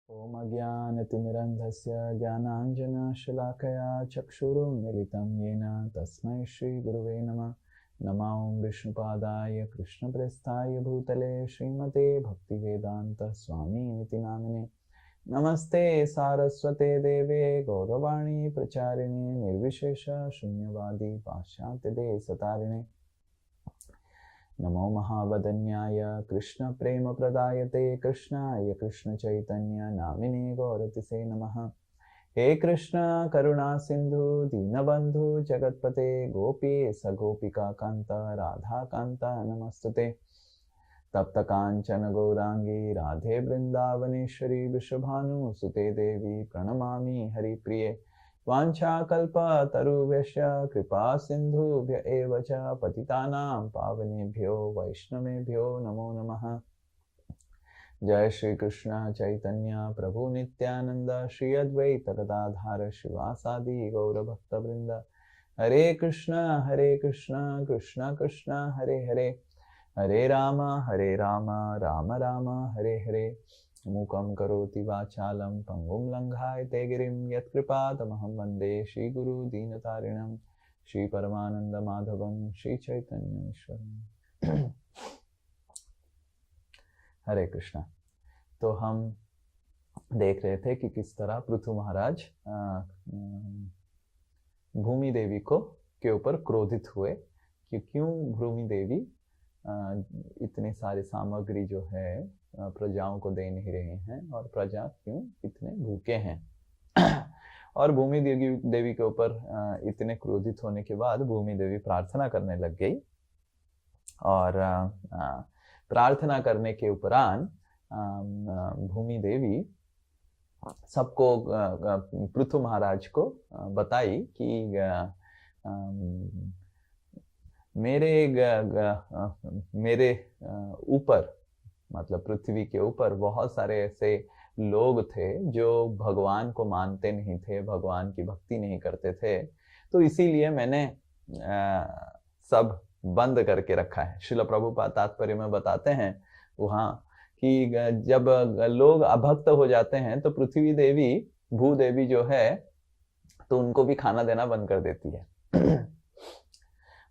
ॐ अज्ञानतिमिरन्धस्य ज्ञानाञ्जनशलाकया चक्षुरुन्मिलितं येन तस्मै श्रीगुरुवे नमः। नमो विष्णुपादाय कृष्णप्रेष्ठाय भूतले श्रीमते भक्तिवेदान्तस्वामिनिति नामिने। नमस्ते सारस्वते देवे गौरवाणी प्रचारिणे निर्विशेष शून्यवादी पाश्चात्यदेशतारिणे। नमो महावदन्याय कृष्ण प्रेम प्रदायते कृष्णाय कृष्ण चैतन्य नामिने गौरतिसे नमः। हे कृष्ण करुणा सिंधु दीनबंधु जगतपते गोपीश गोपिका कांता राधा कांता नमस्तुते। तप्त कांचन गौरांगी राधे वृंदावनेश्वरी विश्वभानुसुते देवी प्रणमामि हरिप्रिये। वाञ्छाकल्पतरुभ्यश्च कृपा सिन्धुभ्य एव च पतितानां पावनेभ्यो वैष्णवेभ्यो नमो नमः। जय श्री कृष्ण चैतन्य प्रभु नित्यानंद श्री अद्वैत गदाधर शिवासादि गौरभक्तवृंद। हरे कृष्ण कृष्ण कृष्ण हरे हरे, हरे राम राम राम हरे हरे। मूकं करोति वाचालं पंगुं लंघायते गिरिं यत्कृपातमहं वन्दे श्रीगुरु दीनतारिणं श्रीपरमानन्दमाधवं श्रीचैतन्येश्वरम्। हरे कृष्णा। तो हम देख रहे थे कि किस तरह पृथु महाराज भूमि देवी के ऊपर क्रोधित हुए कि क्यों भूमि देवी इतने सारे सामग्री जो है प्रजाओं को दे नहीं रहे हैं और प्रजा क्यों इतने भूखे हैं। और भूमि देवी के ऊपर इतने क्रोधित होने के बाद भूमि देवी प्रार्थना करने लग गई और प्रार्थना करने के उपरांत भूमि देवी सबको पृथु महाराज को बताई कि मेरे ऊपर मतलब पृथ्वी के ऊपर बहुत सारे ऐसे लोग थे जो भगवान को मानते नहीं थे, भगवान की भक्ति नहीं करते थे, तो इसीलिए मैंने सब बंद करके रखा है। श्रील प्रभुपाद तात्पर्य में बताते हैं वहाँ कि जब लोग अभक्त हो जाते हैं तो पृथ्वी देवी भूदेवी जो है तो उनको भी खाना देना बंद कर देती है।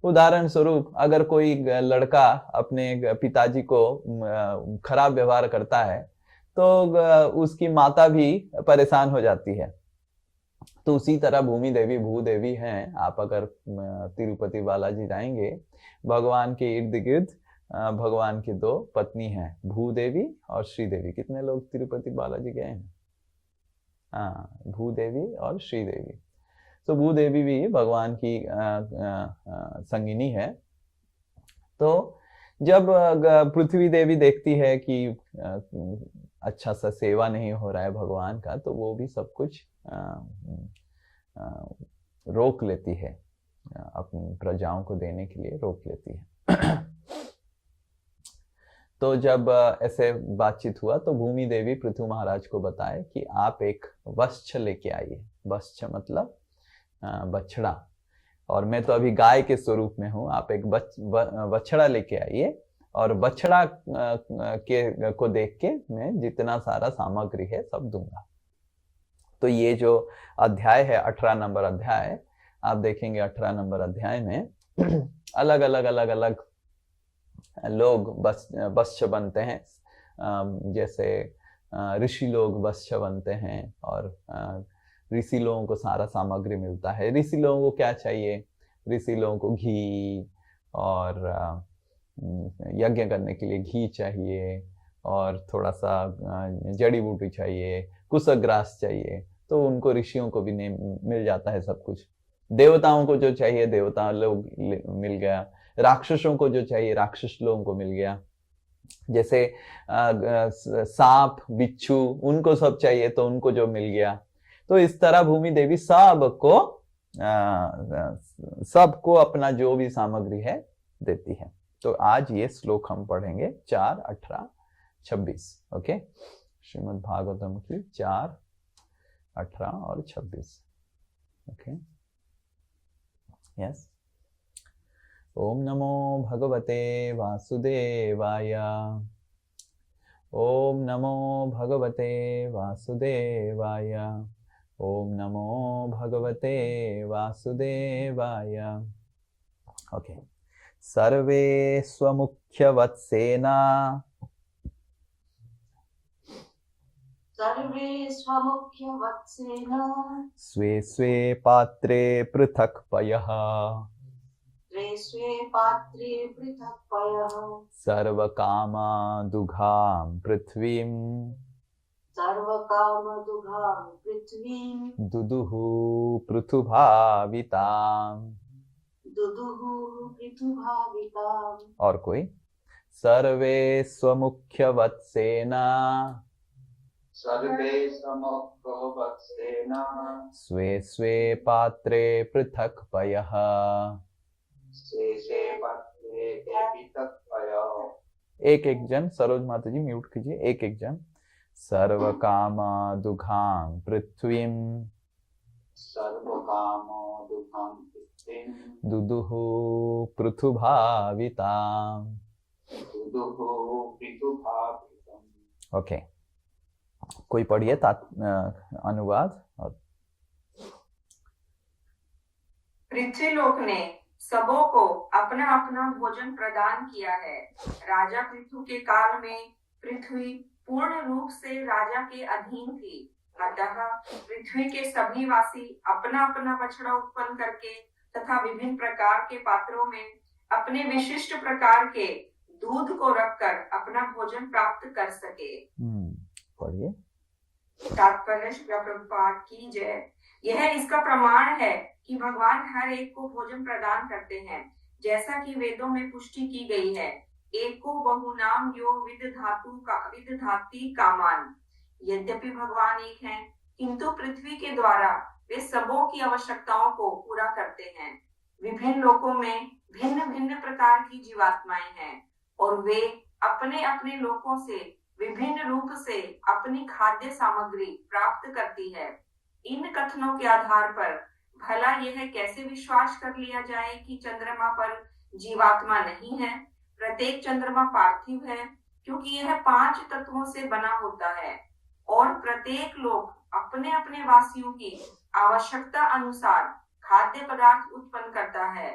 उदाहरण स्वरूप अगर कोई लड़का अपने पिताजी को खराब व्यवहार करता है तो उसकी माता भी परेशान हो जाती है। तो उसी तरह भूमि देवी भूदेवी हैं। आप अगर तिरुपति बालाजी जाएंगे, भगवान के इर्द गिर्द भगवान की दो पत्नी हैं, भूदेवी और श्रीदेवी। कितने लोग तिरुपति बालाजी गए हैं? हाँ, भूदेवी और श्रीदेवी। तो भूदेवी भी भगवान की संगिनी है। तो जब पृथ्वी देवी देखती है कि अच्छा सा सेवा नहीं हो रहा है भगवान का, तो वो भी सब कुछ रोक लेती है, अपनी प्रजाओं को देने के लिए रोक लेती है। तो जब ऐसे बातचीत हुआ तो भूमि देवी पृथु महाराज को बताए कि आप एक वत्स लेके आइए। वत्स मतलब बछड़ा, और मैं तो अभी गाय के स्वरूप में हूँ। आप एक बछड़ा लेके आइए और बछड़ा को देख के मैं जितना सारा सामग्री है सब दूंगा। तो ये जो अध्याय है 18 नंबर अध्याय, आप देखेंगे 18 नंबर अध्याय में अलग अलग लोग वत्स बनते हैं। जैसे ऋषि लोग वत्स बनते हैं और ऋषि लोगों को सारा सामग्री मिलता है। ऋषि लोगों को क्या चाहिए? ऋषि लोगों को घी और यज्ञ करने के लिए घी चाहिए और थोड़ा सा जड़ी बूटी चाहिए, कुशग्रास चाहिए, तो उनको ऋषियों को भी मिल जाता है सब कुछ। देवताओं को जो चाहिए देवता लोग मिल गया, राक्षसों को जो चाहिए राक्षस लोगों को मिल गया। जैसे सांप बिच्छू उनको सब चाहिए तो उनको जो मिल गया। तो इस तरह भूमि देवी सबको अपना जो भी सामग्री है देती है। तो आज ये श्लोक हम पढ़ेंगे 4, 18, 26। ओके, श्रीमद् भागवतम की 4, 18 और 26। Okay, yes. ओम नमो भगवते वासुदेवाय। ओम नमो भगवते वासुदेवाय। ओम नमो भगवते वासुदेवाय। ओके। सर्वे स्वमुख्यवत्सेना सर्वे स्वमुख्यवत्सेन स्वे स्वे पात्रे पृथक् पयः स्वे स्वे पात्रे पृथक् पयः सर्वकामा दुघां पृथ्वीं सर्वकामदुघां पृथ्वीं दुदुः पृथुभाविताम्। दुदुः पृथुभाविताम्। और कोई? सर्वे स्वमुख्यवत्सेना सर्वे समवत्सेन स्वे स्वे पात्रे पृथक् पयः स्वे स्वे पात्रे पृथक् पयः। एक एक जन, सरोज माता जी म्यूट कीजिए, एक एक जन। सर्वकामा दुघां पृथ्वीं सर्वकामदुघां पृथ्वीं दुदुः पृथुभाविताम्। दुदुः पृथुभाविताम्। ओके, कोई पढ़िए अनुवाद। और पृथ्वीलोक ने सबों को अपना अपना भोजन प्रदान किया है। राजा पृथु के काल में पृथ्वी पूर्ण रूप से राजा के अधीन थी। अतः पृथ्वी के सभी वासी अपना अपना बछड़ा उत्पन्न करके तथा विभिन्न प्रकार के पात्रों में अपने विशिष्ट प्रकार के दूध को रखकर अपना भोजन प्राप्त कर सके। पढ़िए। तात्पर्य श्री प्रभुपाद की जय। यह इसका प्रमाण है कि भगवान हर एक को भोजन प्रदान करते हैं, जैसा कि वेदों में पुष्टि की गई है। एको बहुनाम यो विदधाति कामान। यद्यपि भगवान एक हैं, किंतु पृथ्वी के द्वारा वे सबों की आवश्यकताओं को पूरा करते हैं। विभिन्न लोकों में भिन्न भिन्न प्रकार की जीवात्माएं हैं और वे अपने अपने लोकों से विभिन्न रूप से अपनी खाद्य सामग्री प्राप्त करती है। इन कथनों के आधार पर भला यह कैसे विश्वास कर लिया जाए कि चंद्रमा पर जीवात्मा नहीं है। प्रत्येक चंद्रमा पार्थिव है, क्योंकि यह 5 तत्वों से बना होता है और प्रत्येक लोक अपने अपने वासियों की आवश्यकता अनुसार खाद्य पदार्थ उत्पन्न करता है।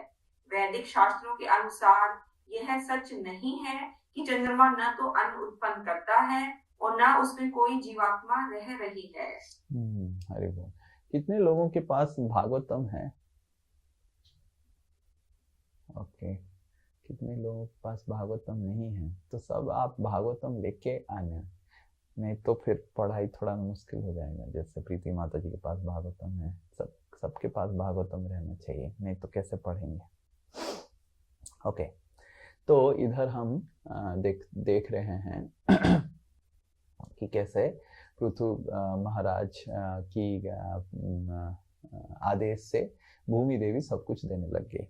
वैदिक शास्त्रों के अनुसार यह सच नहीं है कि चंद्रमा न तो अन्न उत्पन्न करता है और न उसमें कोई जीवात्मा रह रही है। हरि बोल। कितने लोगों के पास भागवतम है? ओके, कितने लोगों के पास भागवतम नहीं है? तो सब आप भागवतम लेके आना, नहीं तो फिर पढ़ाई थोड़ा मुश्किल हो जाएगा। जैसे प्रीति माता जी के पास भागवतम है, सबके पास भागवतम रहना चाहिए, नहीं तो कैसे पढ़ेंगे। ओके, तो इधर हम देख रहे हैं कि कैसे पृथु महाराज की आदेश से भूमि देवी सब कुछ देने लग गई।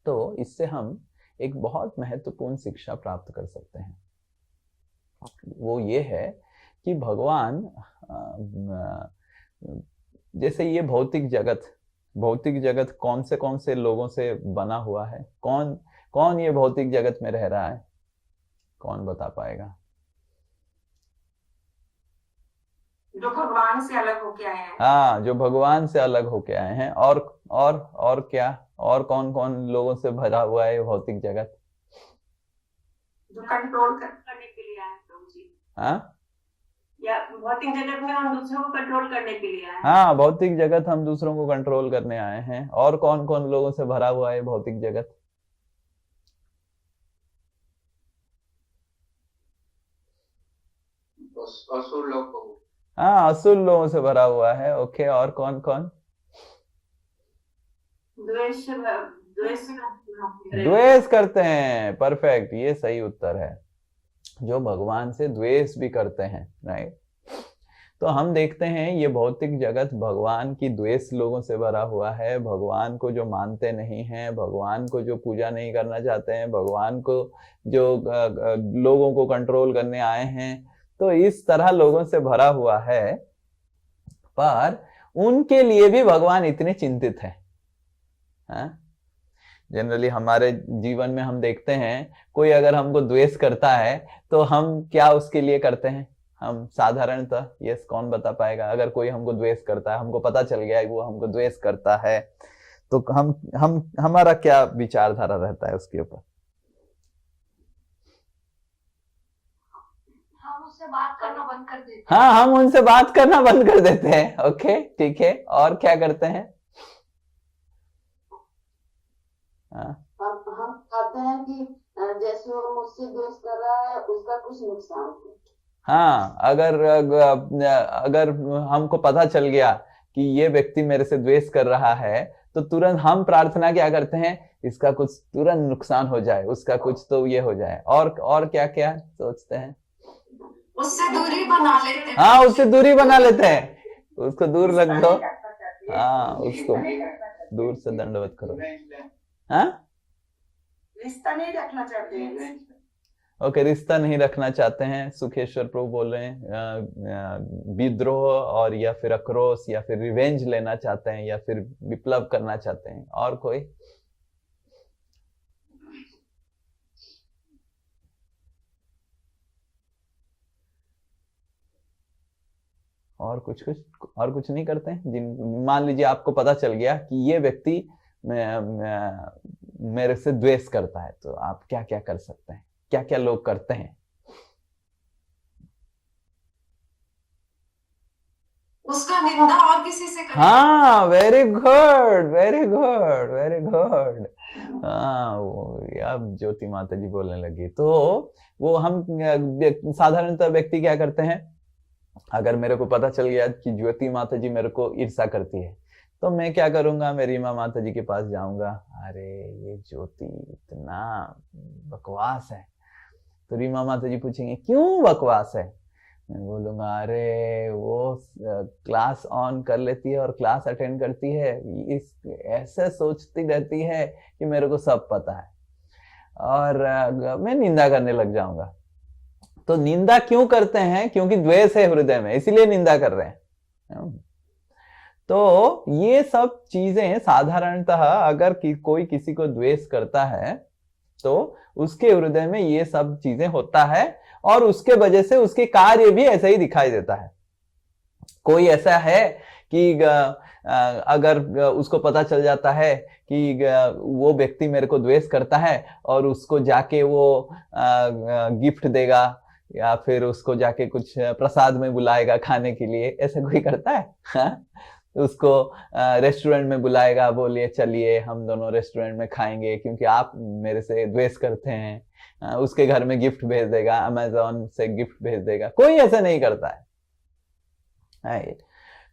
तो इससे हम एक बहुत महत्वपूर्ण शिक्षा प्राप्त कर सकते हैं। वो ये है कि भगवान, जैसे ये भौतिक जगत कौन से लोगों से बना हुआ है? कौन ये भौतिक जगत में रह रहा है? कौन बता पाएगा? जो भगवान से अलग होके आए हैं। हाँ, जो भगवान से अलग होके आए हैं। और क्या? और कौन लोगों से भरा हुआ है भौतिक जगत? जो कंट्रोल करने के लिए आए हैं प्रभु जी। हाँ, या भौतिक जगत में हम दूसरों को कंट्रोल करने के लिए आए हैं। हाँ, भौतिक जगत हम दूसरों को कंट्रोल करने आए हैं। और कौन लोगों से भरा हुआ है भौतिक जगत? असुर लोग। हाँ, असुर लोगों से भरा हुआ है। ओके, और कौन? द्वेष करते हैं। परफेक्ट, ये सही उत्तर है। जो भगवान से द्वेष भी करते हैं, राइट। तो हम देखते हैं ये भौतिक जगत भगवान की द्वेष लोगों से भरा हुआ है। भगवान को जो मानते नहीं हैं, भगवान को जो पूजा नहीं करना चाहते हैं, भगवान को जो लोगों को कंट्रोल करने आए हैं, तो इस तरह लोगों से भरा हुआ है। पर उनके लिए भी भगवान इतने चिंतित हैं। जनरली हमारे जीवन में हम देखते हैं, कोई अगर हमको द्वेष करता है तो हम क्या उसके लिए करते हैं? हम साधारणतः, यस कौन बता पाएगा, अगर कोई हमको द्वेष करता है, हमको पता चल गया है वो हमको द्वेष करता है, तो हम हमारा क्या विचारधारा रहता है उसके ऊपर? हम उससे बात करना बंद कर देते हैं। हाँ, हम उनसे बात करना बंद कर देते हैं। ओके, ठीक है, और क्या करते हैं? हम चाहते हैं कि जैसे वो मुझसे द्वेष कर रहा है उसका कुछ नुकसान हो। हाँ, अगर हमको पता चल गया कि ये व्यक्ति मेरे से द्वेष कर रहा है, तो तुरंत हम प्रार्थना क्या करते हैं? इसका कुछ तुरंत नुकसान हो जाए, उसका कुछ तो ये हो जाए। और क्या क्या सोचते हैं? उससे दूरी बना लेते हैं। हाँ, उससे दूरी बना लेते हैं, उसको दूर रख दो। हाँ, उसको दूर से दंडवत करो। हाँ, रिश्ता नहीं रखना चाहते हैं। ओके, रिश्ता नहीं रखना चाहते हैं। सुखेश्वर प्रभु बोल रहे हैं विद्रोह और या फिर आक्रोश या फिर रिवेंज लेना चाहते हैं या फिर विप्लव करना चाहते हैं। और कोई? और कुछ नहीं करते हैं? मान लीजिए आपको पता चल गया कि ये व्यक्ति मेरे से द्वेष करता है, तो आप क्या क्या कर सकते हैं? क्या क्या लोग करते हैं? उसका निंदा और किसी से करें। हाँ, very good, very good, very good. हाँ, अब ज्योति माता जी बोलने लगी। तो वो हम साधारणतः व्यक्ति क्या करते हैं? अगर मेरे को पता चल गया कि ज्योति माता जी मेरे को ईर्ष्या करती है, तो मैं क्या करूंगा? मैं रीमा माता जी के पास जाऊंगा। अरे ये ज्योति इतना बकवास है। तो रीमा माता जी पूछेंगे क्यों बकवास है? मैं बोलूंगा अरे वो क्लास ऑन कर लेती है और क्लास अटेंड करती है, इस ऐसे सोचती रहती है कि मेरे को सब पता है, और मैं निंदा करने लग जाऊंगा। तो निंदा क्यों करते हैं? क्योंकि द्वेष है हृदय में, इसीलिए निंदा कर रहे हैं। तो ये सब चीजें साधारणतः अगर कोई किसी को द्वेष करता है तो उसके हृदय में ये सब चीजें होता है, और उसके वजह से उसके कार्य भी ऐसा ही दिखाई देता है। कोई ऐसा है कि अगर उसको पता चल जाता है कि वो व्यक्ति मेरे को द्वेष करता है और उसको जाके वो गिफ्ट देगा या फिर उसको जाके कुछ प्रसाद में बुलाएगा खाने के लिए, ऐसा कोई करता है? हाँ? उसको रेस्टोरेंट में बुलाएगा, बोलिए चलिए हम दोनों रेस्टोरेंट में खाएंगे क्योंकि आप मेरे से द्वेष करते हैं। उसके घर में गिफ्ट भेज देगा, अमेज़न से गिफ्ट भेज देगा। कोई ऐसा नहीं करता है।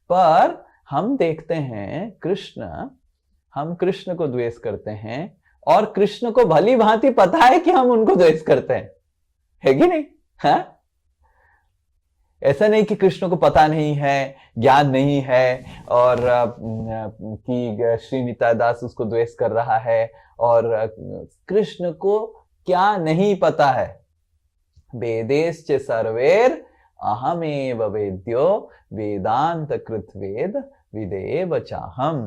पर हम देखते हैं हम कृष्ण को द्वेष करते हैं, और कृष्ण को भली भांति पता है कि हम उनको द्वेष करते हैं, है कि नहीं? हाँ? ऐसा नहीं कि कृष्ण को पता नहीं है, ज्ञान नहीं है, और कि श्रीनिता दास उसको द्वेष कर रहा है, और कृष्ण को क्या नहीं पता है? वेदेश्च सर्वेर अहमेव वेद्यो वेदांत कृत वेद विदेव चाहम।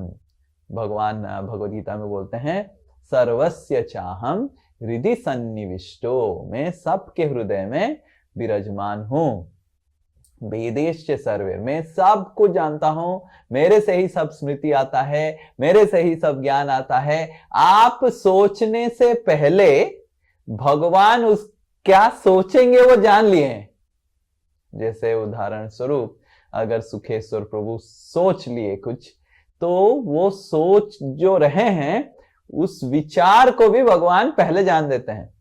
भगवान भगवद गीता में बोलते हैं सर्वस्य चाहम हृदि सन्निविष्टो, मैं सबके हृदय में विराजमान हूं। वेदेश्च सर्वे, मैं सब कुछ जानता हूं, मेरे से ही सब स्मृति आता है, मेरे से ही सब ज्ञान आता है। आप सोचने से पहले भगवान उस क्या सोचेंगे वो जान लिए हैं। जैसे उदाहरण स्वरूप अगर सुखेश्वर प्रभु सोच लिए कुछ, तो वो सोच जो रहे हैं उस विचार को भी भगवान पहले जान देते हैं।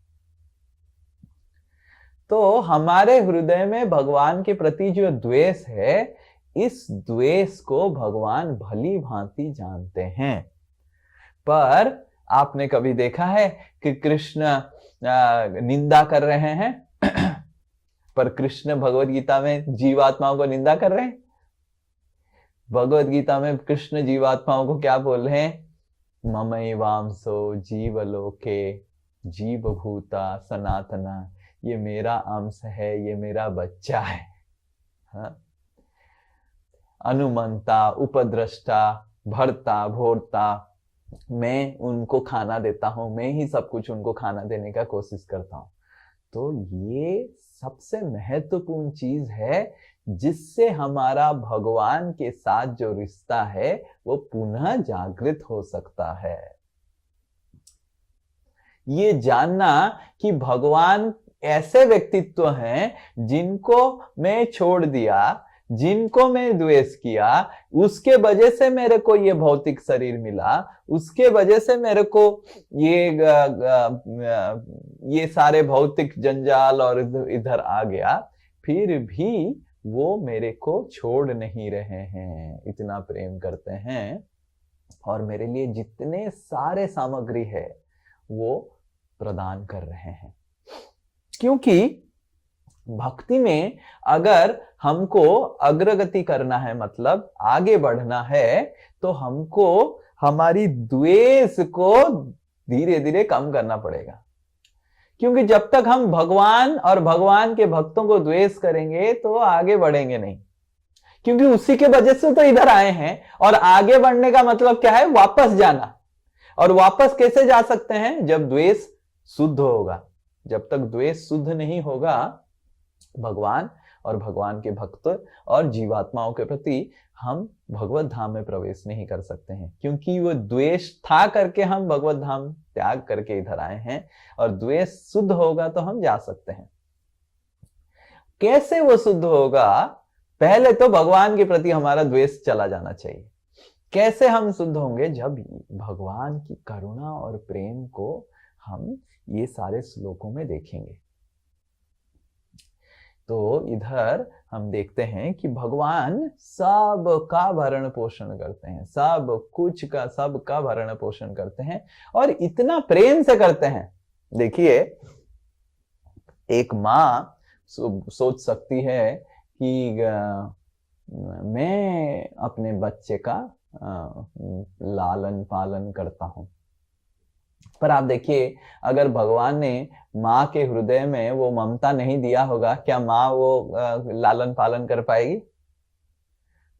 तो हमारे हृदय में भगवान के प्रति जो द्वेष है, इस द्वेष को भगवान भली भांति जानते हैं। पर आपने कभी देखा है कि कृष्ण निंदा कर रहे हैं? पर कृष्ण भगवद गीता में जीवात्माओं को निंदा कर रहे हैं। भगवद गीता में कृष्ण जीवात्माओं को क्या बोल रहे हैं? ममैवांसो जीवलोके जीवभूता सनातना, ये मेरा अंश है, ये मेरा बच्चा है। हाँ? अनुमंता, उपद्रष्टा, भर्ता, भोरता, मैं उनको खाना देता हूं, मैं ही सब कुछ उनको खाना देने का कोशिश करता हूं। तो ये सबसे महत्वपूर्ण चीज है जिससे हमारा भगवान के साथ जो रिश्ता है वो पुनः जागृत हो सकता है। ये जानना कि भगवान ऐसे व्यक्तित्व हैं जिनको मैं छोड़ दिया, जिनको मैं द्वेष किया, उसके वजह से मेरे को ये भौतिक शरीर मिला, उसके वजह से मेरे को ये सारे भौतिक जंजाल और इधर आ गया, फिर भी वो मेरे को छोड़ नहीं रहे हैं, इतना प्रेम करते हैं और मेरे लिए जितने सारे सामग्री है वो प्रदान कर रहे हैं। क्योंकि भक्ति में अगर हमको अग्रगति करना है, मतलब आगे बढ़ना है, तो हमको हमारी द्वेष को धीरे धीरे कम करना पड़ेगा। क्योंकि जब तक हम भगवान और भगवान के भक्तों को द्वेष करेंगे तो आगे बढ़ेंगे नहीं, क्योंकि उसी के वजह से तो इधर आए हैं। और आगे बढ़ने का मतलब क्या है? वापस जाना। और वापस कैसे जा सकते हैं? जब द्वेष शुद्ध होगा। जब तक द्वेष शुद्ध नहीं होगा, भगवान और भगवान के भक्त और जीवात्माओं के प्रति हम भगवत धाम में प्रवेश नहीं कर सकते हैं, क्योंकि वो द्वेष था करके हम भगवत धाम त्याग करके इधर आए हैं। और द्वेष शुद्ध होगा तो हम जा सकते हैं। कैसे वो शुद्ध होगा? पहले तो भगवान के प्रति हमारा द्वेष चला जाना चाहिए। कैसे हम शुद्ध होंगे? जब भगवान की करुणा और प्रेम को हम ये सारे श्लोकों में देखेंगे। तो इधर हम देखते हैं कि भगवान सब का भरण पोषण करते हैं, सब कुछ का, सब का भरण पोषण करते हैं और इतना प्रेम से करते हैं। देखिए, एक माँ सोच सकती है कि मैं अपने बच्चे का लालन पालन करता हूं, पर आप देखिए, अगर भगवान ने माँ के हृदय में वो ममता नहीं दिया होगा, क्या माँ वो लालन पालन कर पाएगी?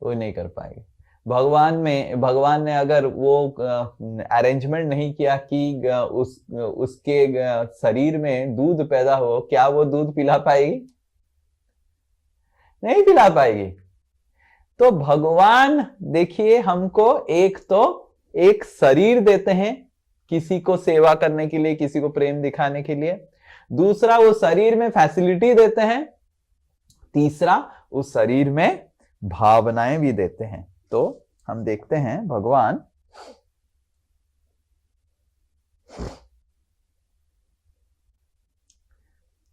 वो नहीं कर पाएगी। भगवान ने अगर वो अरेंजमेंट नहीं किया कि उसके शरीर में दूध पैदा हो, क्या वो दूध पिला पाएगी? नहीं पिला पाएगी। तो भगवान देखिए हमको एक शरीर देते हैं किसी को सेवा करने के लिए, किसी को प्रेम दिखाने के लिए। दूसरा, वो शरीर में फैसिलिटी देते हैं। तीसरा, उस शरीर में भावनाएं भी देते हैं। तो हम देखते हैं भगवान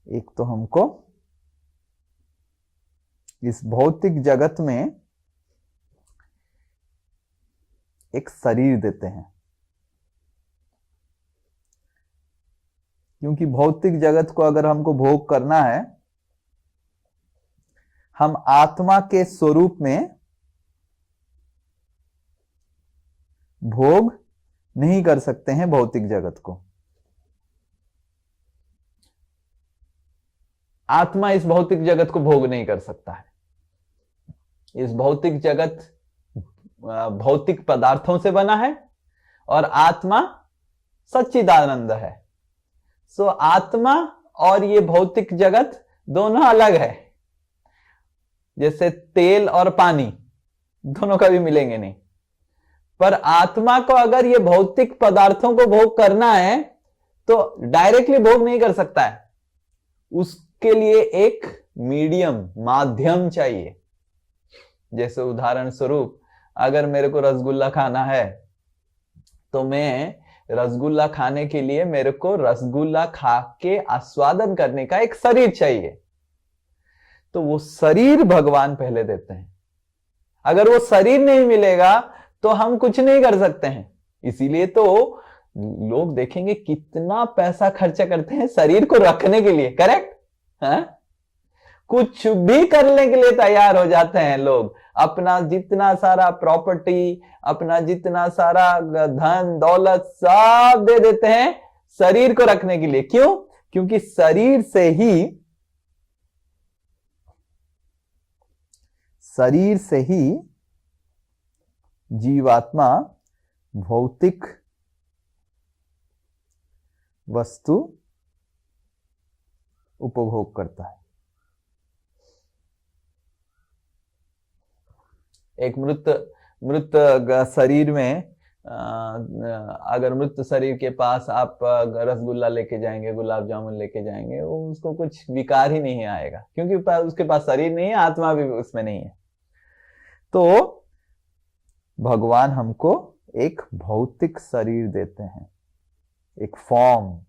एक तो हमको इस भौतिक जगत में एक शरीर देते हैं, क्योंकि भौतिक जगत को अगर हमको भोग करना है, हम आत्मा के स्वरूप में भोग नहीं कर सकते हैं भौतिक जगत को। आत्मा इस भौतिक जगत को भोग नहीं कर सकता है। इस भौतिक जगत भौतिक पदार्थों से बना है और आत्मा सच्चिदानंद है। सो आत्मा और ये भौतिक जगत दोनों अलग है। जैसे तेल और पानी दोनों कभी मिलेंगे नहीं, पर आत्मा को अगर ये भौतिक पदार्थों को भोग करना है तो डायरेक्टली भोग नहीं कर सकता है। उसके लिए एक मीडियम, माध्यम चाहिए। जैसे उदाहरण स्वरूप, अगर मेरे को रसगुल्ला खाना है तो मैं रसगुल्ला खाने के लिए मेरे को रसगुल्ला खा के आस्वादन करने का एक शरीर चाहिए। तो वो शरीर भगवान पहले देते हैं। अगर वो शरीर नहीं मिलेगा तो हम कुछ नहीं कर सकते हैं। इसीलिए तो लोग देखेंगे कितना पैसा खर्चा करते हैं शरीर को रखने के लिए। करेक्ट है? कुछ भी करने के लिए तैयार हो जाते हैं लोग। अपना जितना सारा प्रॉपर्टी, अपना जितना सारा धन दौलत सब दे देते हैं शरीर को रखने के लिए। क्यों? क्योंकि शरीर से ही जीवात्मा भौतिक वस्तु उपभोग करता है। एक मृत शरीर में अगर मृत शरीर के पास आप रसगुल्ला लेके जाएंगे, गुलाब जामुन लेके जाएंगे, वो उसको कुछ विकार ही नहीं आएगा, क्योंकि उसके पास शरीर नहीं है, आत्मा भी उसमें नहीं है। तो भगवान हमको एक भौतिक शरीर देते हैं, एक फॉर्म।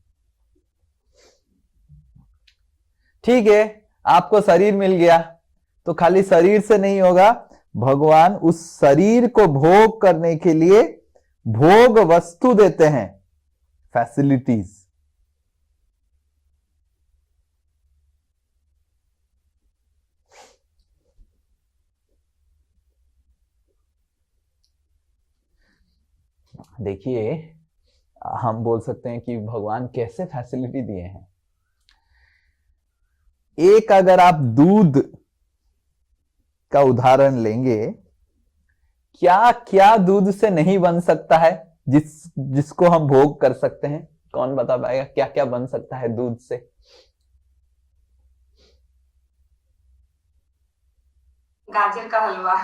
ठीक है, आपको शरीर मिल गया, तो खाली शरीर से नहीं होगा, भगवान उस शरीर को भोग करने के लिए भोग वस्तु देते हैं, फैसिलिटीज। देखिए, हम बोल सकते हैं कि भगवान कैसे फैसिलिटी दिए हैं। एक अगर आप दूध का उदाहरण लेंगे, क्या क्या दूध से नहीं बन सकता है जिसको हम भोग कर सकते हैं? कौन बता पाएगा क्या क्या बन सकता है दूध से? गाजर का हलवा,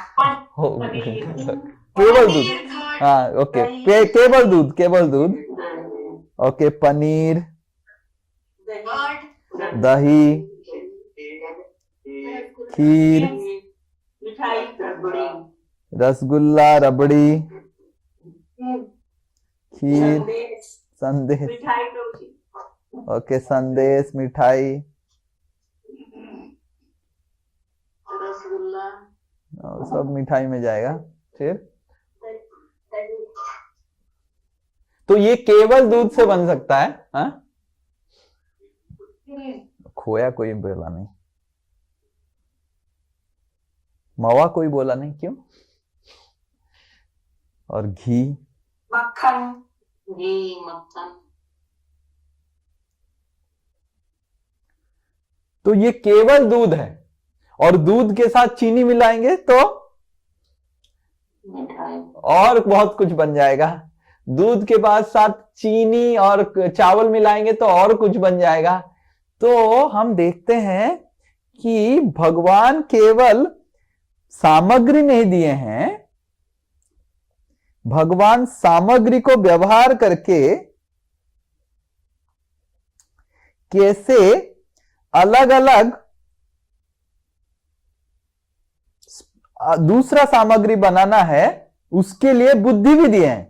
केवल दूध। हाँ, ओके, केवल दूध। ओके, पनीर, दही, खीर, रसगुल्ला, रबड़ी, खीर, संदेश। ओके, संदेश, मिठाई, रसगुल्ला, सब मिठाई में जाएगा। फिर तो ये केवल दूध से बन सकता है। हाँ, खोया कोई बोला नहीं, मवा कोई बोला नहीं, क्यों? और घी, मक्खन, मक्खन। तो ये केवल दूध है, और दूध के साथ चीनी मिलाएंगे तो और बहुत कुछ बन जाएगा। दूध के बाद साथ चीनी और चावल मिलाएंगे तो और कुछ बन जाएगा। तो हम देखते हैं कि भगवान केवल सामग्री नहीं दिए हैं, भगवान सामग्री को व्यवहार करके कैसे अलग अलग दूसरा सामग्री बनाना है, उसके लिए बुद्धि भी दिए हैं,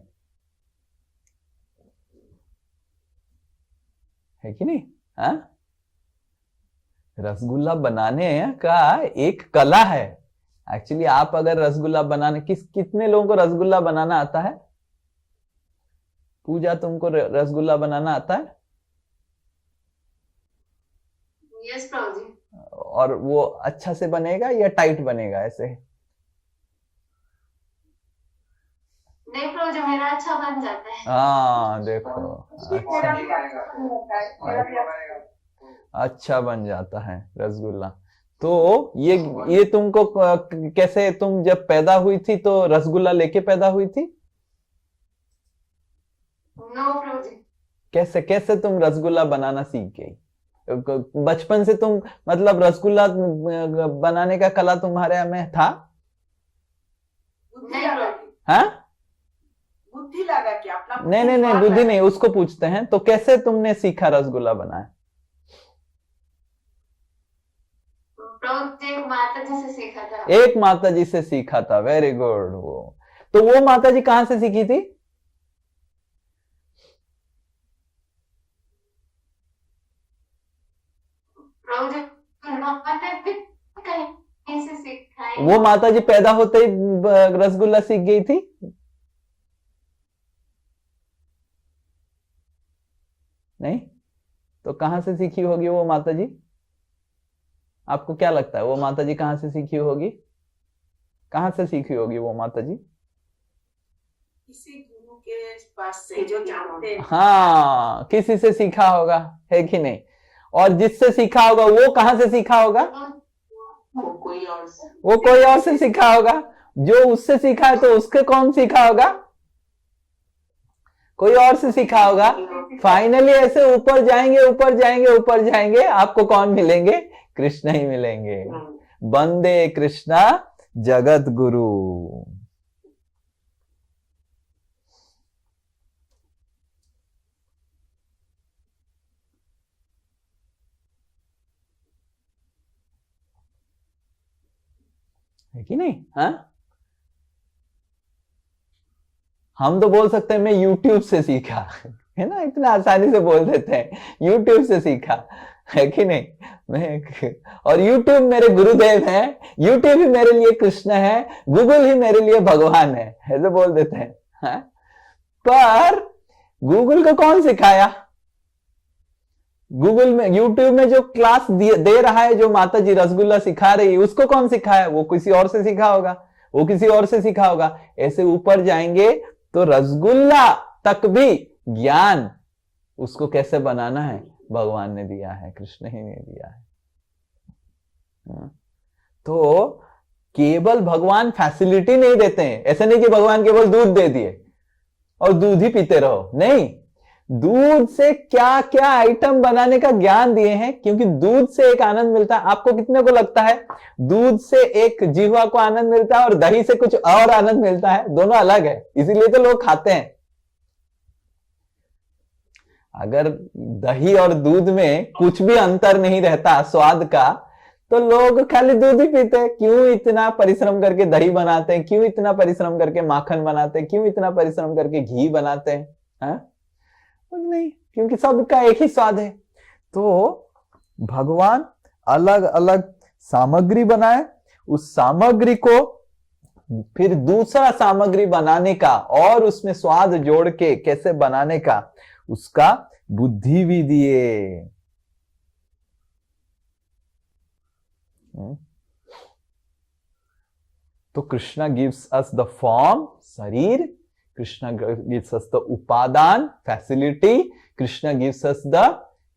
है कि नहीं? हाँ, रसगुल्ला बनाने का एक कला है। एक्चुअली आप अगर रसगुल्ला बनाने, कितने लोगों को रसगुल्ला बनाना आता है? पूजा, तुमको रसगुल्ला बनाना आता है? यस प्रभु जी। और वो अच्छा से बनेगा या टाइट बनेगा ऐसे? नहीं प्रभु जी, मेरा अच्छा बन जाता है। हाँ, देखो, अच्छा बन जाता है रसगुल्ला। तो ये तुमको कैसे, तुम जब पैदा हुई थी तो रसगुल्ला लेके पैदा हुई थी? नो प्रभु जी। कैसे कैसे तुम रसगुल्ला बनाना सीख गई? बचपन से तुम, मतलब रसगुल्ला बनाने का कला तुम्हारे में था? हाँ, बुद्धि लगा क्या? अपना नहीं, बुद्धि नहीं, उसको पूछते हैं। तो कैसे तुमने सीखा रसगुल्ला बनाए? एक माता जी से सीखा था। एक माता जी से सीखा था, वेरी गुड। वो माता जी कहां से सीखी थी? कहीं से सीखा है। वो माता जी पैदा होते ही रसगुल्ला सीख गई थी? नहीं, तो कहां से सीखी होगी वो माता जी? आपको क्या लगता है वो माता जी कहां से सीखी होगी? कहां से सीखी होगी वो माता जी? किसी गुरु के पास से जो जानते हैं। हाँ, किसी से सीखा होगा, है कि नहीं? और जिससे सीखा होगा वो कहां से सीखा होगा? वो कोई और से सीखा होगा। जो उससे सीखा है तो उसके कौन सीखा होगा? कोई और से सीखा होगा। फाइनली ऐसे ऊपर जाएंगे ऊपर जाएंगे ऊपर जाएंगे, आपको कौन मिलेंगे? कृष्ण ही मिलेंगे। वंदे कृष्णा जगत गुरु। है कि नहीं? हाँ, हम तो बोल सकते हैं मैं YouTube से सीखा, है ना, इतना आसानी से बोल देते हैं YouTube से सीखा, है कि नहीं? और YouTube मेरे गुरुदेव हैं, YouTube ही मेरे लिए कृष्ण है, गूगल ही मेरे लिए भगवान है, ऐसे बोल देते हैं। हाँ? पर गूगल को कौन सिखाया? गूगल में, YouTube में जो क्लास दे रहा है, जो माता जी रसगुल्ला सिखा रही है, उसको कौन सिखाया? वो किसी और से सीखा होगा, वो किसी और से सीखा होगा। ऐसे ऊपर जाएंगे तो रसगुल्ला तक भी ज्ञान उसको कैसे बनाना है भगवान ने दिया है, कृष्ण ही ने दिया है। तो केवल भगवान फैसिलिटी नहीं देते हैं, ऐसे नहीं कि भगवान केवल दूध दे दिए और दूध ही पीते रहो, नहीं, दूध से क्या क्या आइटम बनाने का ज्ञान दिए हैं, क्योंकि दूध से एक आनंद मिलता है। आपको कितने को लगता है दूध से एक जीवा को आनंद मिलता है और दही से कुछ और आनंद मिलता है? दोनों अलग है, इसीलिए तो लोग खाते हैं। अगर दही और दूध में कुछ भी अंतर नहीं रहता स्वाद का, तो लोग खाली दूध ही पीते हैं। क्यों इतना परिश्रम करके दही बनाते हैं, क्यों इतना परिश्रम करके माखन बनाते हैं, क्यों इतना परिश्रम करके घी बनाते हैं? हाँ? नहीं, क्योंकि सबका एक ही स्वाद है। तो भगवान अलग अलग सामग्री बनाए, उस सामग्री को फिर दूसरा सामग्री बनाने का और उसमें स्वाद जोड़ के कैसे बनाने का, उसका बुद्धि भी दिए। तो Krishna gives us the form, शरीर, कृष्णा गिव्स अस द उपादान, facility, Krishna gives us the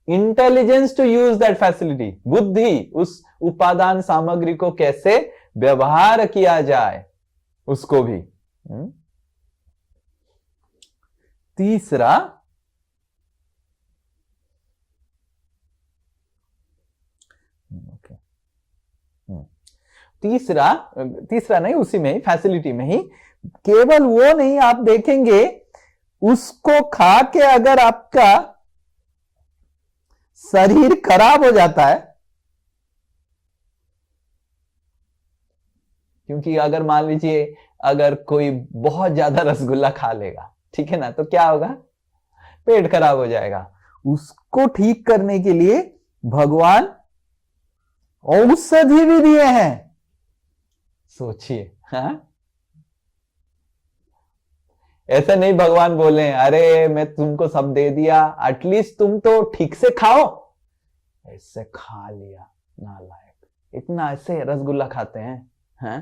intelligence to use that facility, बुद्धि, उस उपादान सामग्री को कैसे व्यवहार किया जाए उसको भी। तीसरा, तीसरा नहीं, उसी में ही, फैसिलिटी में ही, केवल वो नहीं, आप देखेंगे उसको खा के अगर आपका शरीर खराब हो जाता है, क्योंकि अगर मान लीजिए अगर कोई बहुत ज्यादा रसगुल्ला खा लेगा, ठीक है ना, तो क्या होगा? पेट खराब हो जाएगा। उसको ठीक करने के लिए भगवान औषधि भी दिए हैं। सोचिए, हाँ? ऐसा नहीं भगवान बोले अरे मैं तुमको सब दे दिया, एटलीस्ट तुम तो ठीक से खाओ। ऐसे खा लिया, नालायक, इतना ऐसे रसगुल्ला खाते हैं, हैं?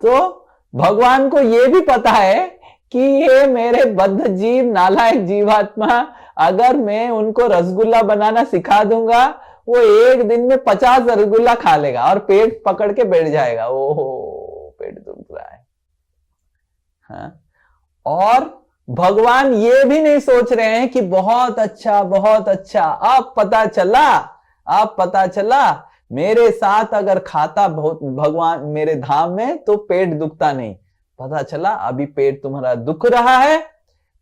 तो भगवान को यह भी पता है कि ये मेरे बद्ध जीव, नालायक जीवात्मा, अगर मैं उनको रसगुल्ला बनाना सिखा दूंगा, वो एक दिन में 50 रसगुल्ला खा लेगा और पेट पकड़ के बैठ जाएगा। ओहो, पेट दुख रहा है। हाँ? और भगवान ये भी नहीं सोच रहे हैं कि बहुत अच्छा बहुत अच्छा, अब पता चला मेरे साथ अगर खाता बहुत भगवान मेरे धाम में तो पेट दुखता नहीं। पता चला अभी पेट तुम्हारा दुख रहा है,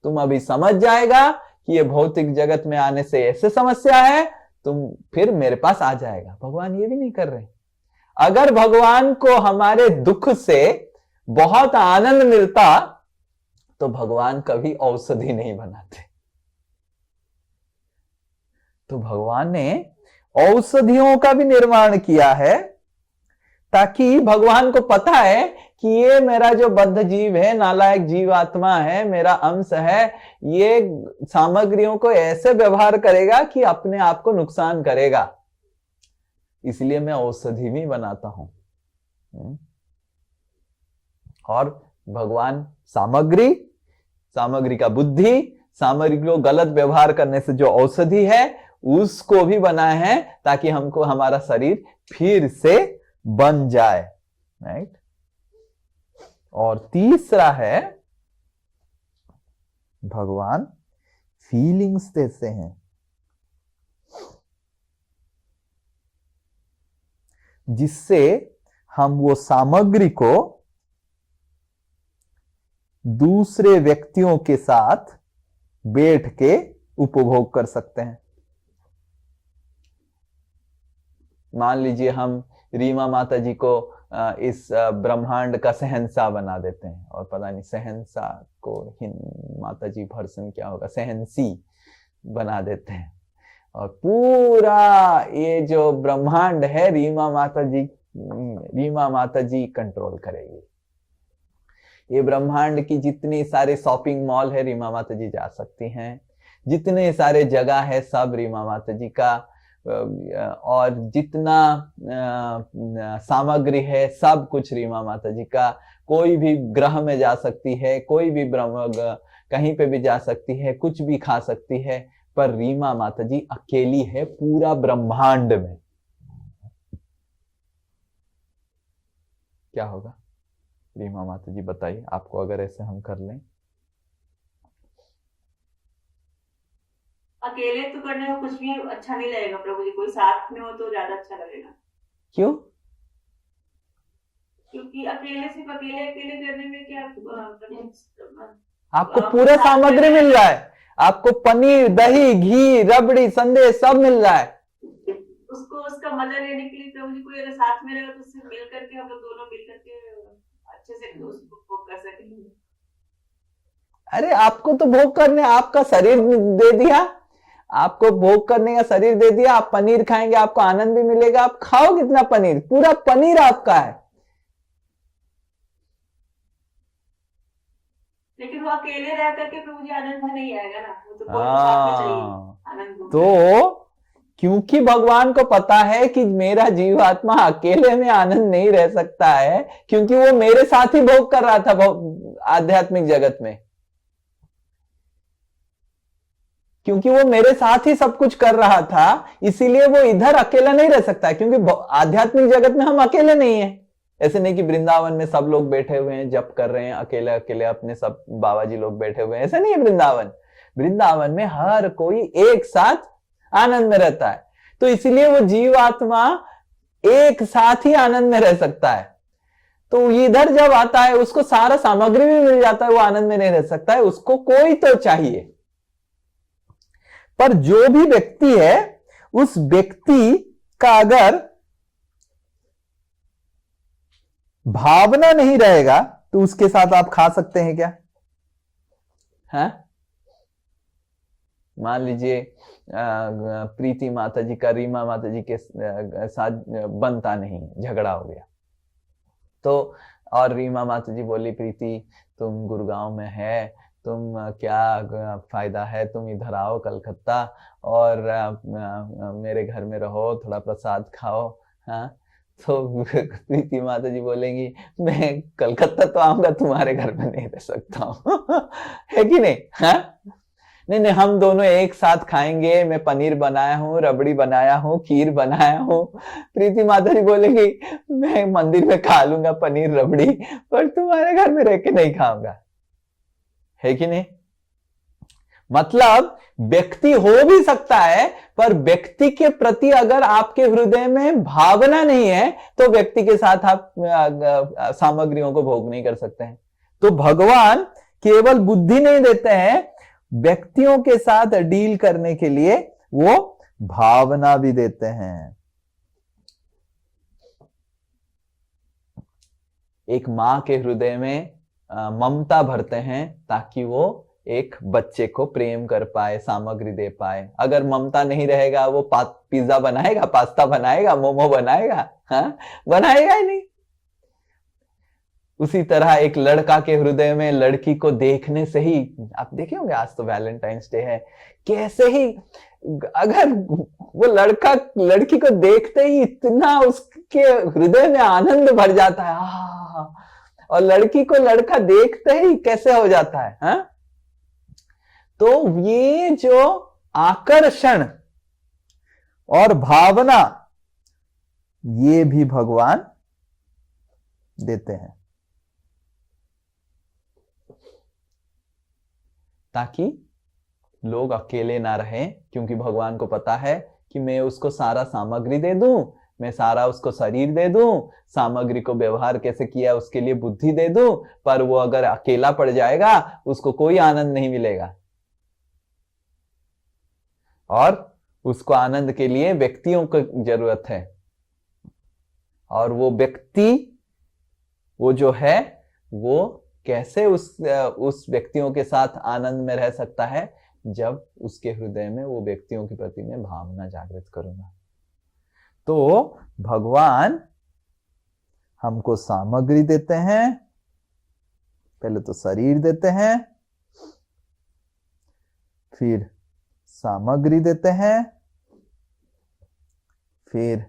तुम अभी समझ जाएगा कि ये भौतिक जगत में आने से ऐसे समस्या है, तुम फिर मेरे पास आ जाएगा। भगवान ये भी नहीं कर रहे। अगर भगवान को हमारे दुख से बहुत आनंद मिलता तो भगवान कभी औषधि नहीं बनाते। तो भगवान ने औषधियों का भी निर्माण किया है, ताकि भगवान को पता है कि ये मेरा जो बद्ध जीव है, नालायक जीव आत्मा है, मेरा अंश है, ये सामग्रियों को ऐसे व्यवहार करेगा कि अपने आप को नुकसान करेगा, इसलिए मैं औषधि भी बनाता हूं। और भगवान सामग्री का बुद्धि, सामग्री को गलत व्यवहार करने से जो औषधि है उसको भी बनाए हैं, ताकि हमको हमारा शरीर फिर से बन जाए, राइट। और तीसरा है भगवान फीलिंग्स देते हैं, जिससे हम वो सामग्री को दूसरे व्यक्तियों के साथ बैठ के उपभोग कर सकते हैं। मान लीजिए हम रीमा माता जी को इस ब्रह्मांड का शहंशाह बना देते हैं, और पता नहीं शहंशाह को माता जी भर्सन क्या होगा, शहंसी बना देते हैं, और पूरा ये जो ब्रह्मांड है रीमा माता जी कंट्रोल करेगी। ये ब्रह्मांड की जितनी सारे शॉपिंग मॉल है रीमा माता जी जा सकती हैं, जितने सारे जगह है सब रीमा माता जी का, और जितना सामग्री है सब कुछ रीमा माता जी का। कोई भी ग्रह में जा सकती है, कोई भी कहीं पे भी जा सकती है, कुछ भी खा सकती है, पर रीमा माता जी अकेली है पूरा ब्रह्मांड में। क्या होगा रीमा माता जी बताइए आपको, अगर ऐसे हम कर लें? अकेले तो करने में कुछ भी अच्छा नहीं लगेगा प्रभु जी, कोई साथ में हो तो ज्यादा अच्छा लगेगा। क्यों? क्योंकि अकेले सिर्फ अकेले करने में क्या आपको पूरा सामग्री मिल रहा है, आपको पनीर, दही, घी, रबड़ी, संदेश सब मिल रहा है। उसको उसका मजा लेने के लिए प्रभु जी कोई अगर साथ में रहेगा तो उससे मिल करके हम लोग दोनों मिल करके अच्छे से उसको भोग कर सकेंगे। अरे आपको तो भोग करने आपका शरीर दे दिया, आपको भोग करने का शरीर दे दिया, आप पनीर खाएंगे, आपको आनंद भी मिलेगा, आप खाओ कितना पनीर, पूरा पनीर आपका है। लेकिन वो अकेले रह करके प्रभु जी आनंद में नहीं आएगा ना, वो तो कोई साथ में चाहिए आनंद। तो क्योंकि भगवान को पता है कि मेरा जीवात्मा अकेले में आनंद नहीं रह सकता है, क्योंकि वो मेरे साथ ही भोग कर रहा था आध्यात्मिक जगत में, क्योंकि वो मेरे साथ ही सब कुछ कर रहा था, इसीलिए वो इधर अकेला नहीं रह सकता, क्योंकि आध्यात्मिक जगत में हम अकेले नहीं हैं। ऐसे नहीं कि वृंदावन में सब लोग बैठे हुए हैं, जप कर रहे हैं, अकेले अकेले अपने सब बाबा जी लोग बैठे हुए हैं, ऐसा नहीं है। वृंदावन में हर कोई एक साथ आनंद में रहता है, तो इसीलिए वो जीवात्मा एक साथ ही आनंद में रह सकता है। तो इधर जब आता है उसको सारा सामग्री भी मिल जाता है, वो आनंद में नहीं रह सकता है, उसको कोई तो चाहिए। पर जो भी व्यक्ति है, उस व्यक्ति का अगर भावना नहीं रहेगा तो उसके साथ आप खा सकते हैं क्या? है? मान लीजिए प्रीति माता जी का रीमा माता जी के साथ बनता नहीं, झगड़ा हो गया, तो और रीमा माता जी बोली प्रीति तुम गुड़गांव में है, तुम क्या फायदा है, तुम इधर आओ कलकत्ता और मेरे घर में रहो, थोड़ा प्रसाद खाओ। हाँ, तो प्रीति माता जी बोलेंगी मैं कलकत्ता तो आऊंगा, तुम्हारे घर में नहीं रह सकता हूँ। है कि नहीं? हाँ, नहीं, हम दोनों एक साथ खाएंगे, मैं पनीर बनाया हूँ, रबड़ी बनाया हूँ, खीर बनाया हूँ। प्रीति माता जी बोलेंगी मैं मंदिर में खा लूंगा पनीर रबड़ी, पर तुम्हारे घर में रह के नहीं खाऊंगा। है कि नहीं? मतलब व्यक्ति हो भी सकता है, पर व्यक्ति के प्रति अगर आपके हृदय में भावना नहीं है तो व्यक्ति के साथ आप सामग्रियों को भोग नहीं कर सकते हैं। तो भगवान केवल बुद्धि नहीं देते हैं, व्यक्तियों के साथ डील करने के लिए वो भावना भी देते हैं। एक मां के हृदय में ममता भरते हैं ताकि वो एक बच्चे को प्रेम कर पाए, सामग्री दे पाए। अगर ममता नहीं रहेगा, वो पिज्जा बनाएगा, पास्ता बनाएगा, मोमो बनाएगा? हाँ, बनाएगा ही नहीं। उसी तरह एक लड़का के हृदय में लड़की को देखने से ही, आप देखे होंगे आज तो वैलेंटाइंस डे है, कैसे ही अगर वो लड़का लड़की को देखते ही इतना उसके हृदय में आनंद भर जाता है, और लड़की को लड़का देखते ही कैसे हो जाता है। हाँ? तो ये जो आकर्षण और भावना, ये भी भगवान देते हैं। ताकि लोग अकेले ना रहें, क्योंकि भगवान को पता है कि मैं उसको सारा सामग्री दे दूं, मैं सारा उसको शरीर दे दूं, सामग्री को व्यवहार कैसे किया उसके लिए बुद्धि दे दूं, पर वो अगर अकेला पड़ जाएगा उसको कोई आनंद नहीं मिलेगा। और उसको आनंद के लिए व्यक्तियों की जरूरत है, और वो व्यक्ति वो जो है वो कैसे उस व्यक्तियों के साथ आनंद में रह सकता है, जब उसके हृदय में वो व्यक्तियों के प्रति में भावना जागृत करूंगा। तो भगवान हमको सामग्री देते हैं, पहले तो शरीर देते हैं, फिर सामग्री देते हैं, फिर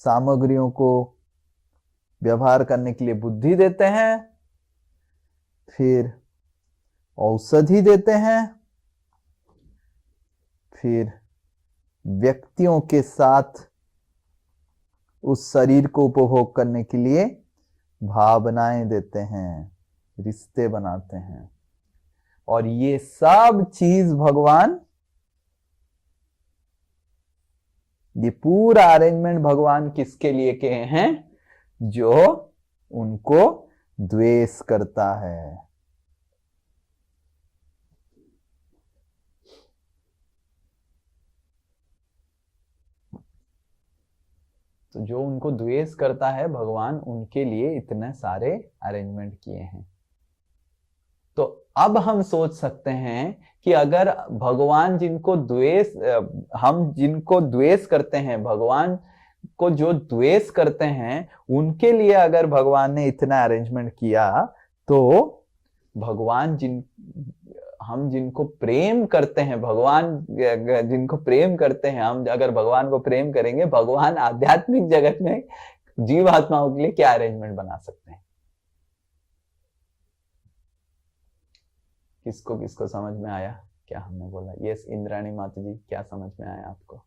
सामग्रियों को व्यवहार करने के लिए बुद्धि देते हैं, फिर औषधि देते हैं, फिर व्यक्तियों के साथ उस शरीर को उपभोग करने के लिए भावनाएं देते हैं, रिश्ते बनाते हैं। और ये सब चीज भगवान, ये पूरा अरेंजमेंट भगवान किसके लिए किए हैं? जो उनको द्वेष करता है। तो जो उनको द्वेष करता है, भगवान उनके लिए इतने सारे अरेंजमेंट किए हैं। तो अब हम सोच सकते हैं कि अगर भगवान जिनको द्वेष, हम जिनको द्वेष करते हैं, भगवान को जो द्वेष करते हैं, उनके लिए अगर भगवान ने इतना अरेंजमेंट किया, तो भगवान हम जिनको प्रेम करते हैं, भगवान जिनको प्रेम करते हैं, हम अगर भगवान को प्रेम करेंगे, भगवान आध्यात्मिक जगत में जीव आत्माओं के लिए क्या अरेंजमेंट बना सकते हैं? किसको किसको समझ में आया क्या हमने बोला? यस इंद्राणी माता जी, क्या समझ में आया आपको?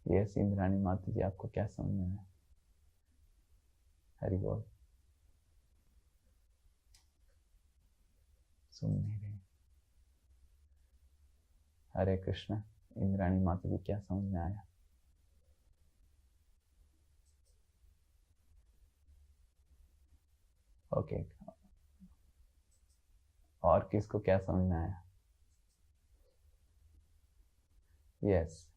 यस इंद्राणी माता जी, आपको क्या समझ में आया? हरि बोल। सुन नहीं रहे। हरे कृष्ण। इंद्राणी माता जी, क्या समझ में आया? ओके, और किसको क्या समझ में आया? यस,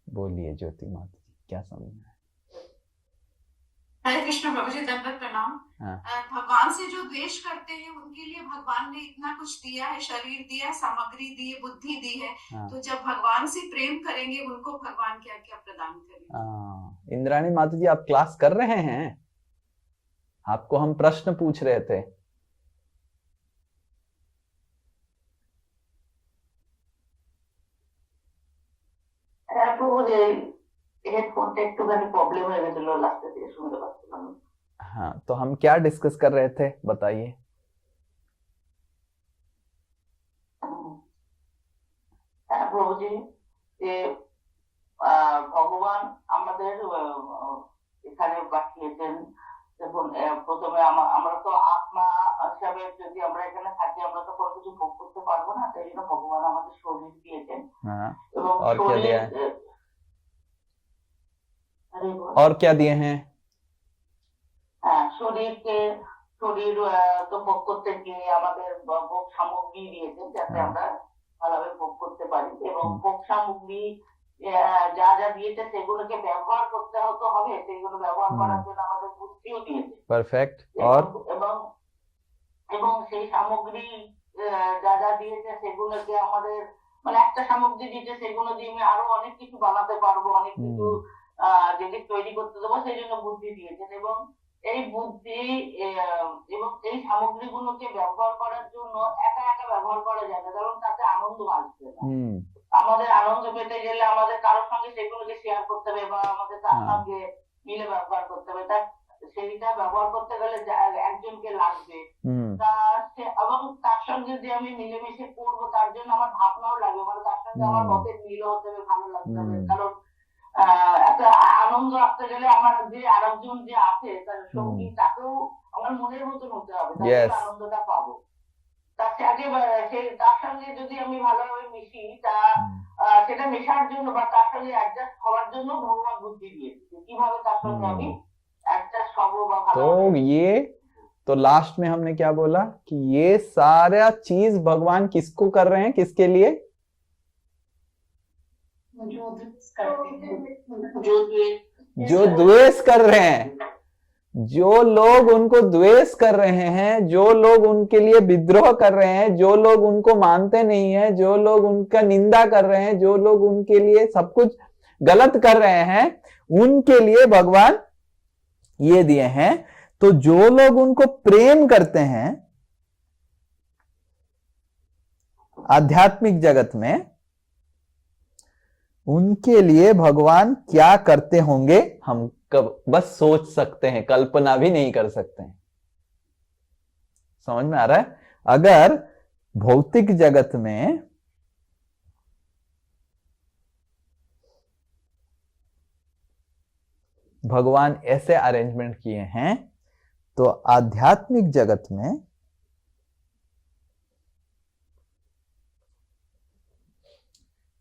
बोलिए ज्योति माता जी, क्या समझ में आया? हरे कृष्ण प्रभु जी, दंडवत प्रणाम। हाँ। भगवान से जो द्वेष करते हैं उनके लिए भगवान ने इतना कुछ दिया है, शरीर दिया है, सामग्री दी है, बुद्धि दी है। हाँ। तो जब भगवान से प्रेम करेंगे उनको भगवान क्या क्या प्रदान करेंगे? इंद्राणी माता जी, आप क्लास कर रहे हैं? आपको हम प्रश्न पूछ रहे थे। হেডফোনটা একটুখানি প্রবলেম হয়ে গেছিল, লাস্টে দিয়ে শুনতে পাচ্ছিলাম। हाँ, तो हम क्या डिस्कस कर रहे थे, बताइए। প্রভুজি, যে ভগবান আমাদের এখানে পাঠিয়েছেন, দেখুন প্রথমে আমরা তো আত্মা হিসাবে যদি আমরা এখানে থাকি, আমরা তো কোনো কিছু ভোগ করতে পারবো না, তাই জন্য ভগবান আমাদের শরীর দিয়েছেন। এবং और क्या दिए हैं? শরীর তো ভোগ করতে গিয়ে আমাদের ভোগ সামগ্রী দিয়েছেন, যাতে আমরা ভালোভাবে ভোগ করতে পারি। এবং ভোগ সামগ্রী যা যা দিয়েছে সেগুলোকে ব্যবহার করতে হতে হবে, সেগুলো ব্যবহার করার জন্য আমাদের বুদ্ধিও দিয়েছে। পারফেক্ট। এবং সেই সামগ্রী যা যা দিয়েছে সেগুলোকে আমাদের, মানে একটা সামগ্রী দিয়েছে, সেগুলো দিয়ে আমি আরো অনেক কিছু বানাতে পারবো, অনেক কিছু জিনিস তৈরি করতে দেবো, সেই জন্য বুদ্ধি দিয়েছেন। এবং এই বুদ্ধি এবং এই সামগ্রীগুলোকে ব্যবহার করার জন্য একা একা ব্যবহার করা যায় না, কারণ তাতে আনন্দ আসবে না। আমাদের আনন্দ পেতে গেলে আমাদের কারোর সঙ্গে সেগুলোকে শেয়ার করতে হবে, বা আমাদের তার সঙ্গে মিলে ব্যবহার করতে হবে। সেইটা ব্যবহার করতে গেলে একজনকে লাগবে, এবং তার সঙ্গে যে আমি মিলেমিশে করবো তার জন্য আমার ভাবনাও লাগবে, মানে তার সঙ্গে আমার মতের মিল হতে হবে, ভালো লাগতে হবে। কারণ একটা আনন্দ রাখতে গেলে আমার যে আরেকজন যে আছে তার সঙ্গী তাকেও আমার মনের মতন হতে হবে, তাহলে Yes. আনন্দটা পাবো। তার চেয়ে আগে তার সঙ্গে যদি আমি ভালোভাবে মিশি, সেটা মেশার জন্য বা তার সঙ্গে অ্যাডজাস্ট হওয়ার জন্য ভগবান বুদ্ধি দিয়েছে যে কিভাবে তার সঙ্গে আমি অ্যাডজাস্ট হবো বা तो ভালোভাবে। ये तो लास्ट में हमने क्या बोला कि ये सारा चीज भगवान किसको कर रहे हैं, किसके लिए? जो द्वेष कर रहे हैं, जो लोग उनको द्वेष कर रहे हैं, जो लोग उनके लिए विद्रोह कर रहे हैं, जो लोग उनको मानते नहीं है, जो लोग उनका निंदा कर रहे हैं, जो लोग उनके लिए सब कुछ गलत कर रहे हैं, उनके लिए भगवान ये दिए हैं। तो जो लोग उनको प्रेम करते हैं आध्यात्मिक जगत में, उनके लिए भगवान क्या करते होंगे हम बस सोच सकते हैं, कल्पना भी नहीं कर सकते हैं। समझ में आ रहा है? अगर भौतिक जगत में भगवान ऐसे अरेंजमेंट किए हैं, तो आध्यात्मिक जगत में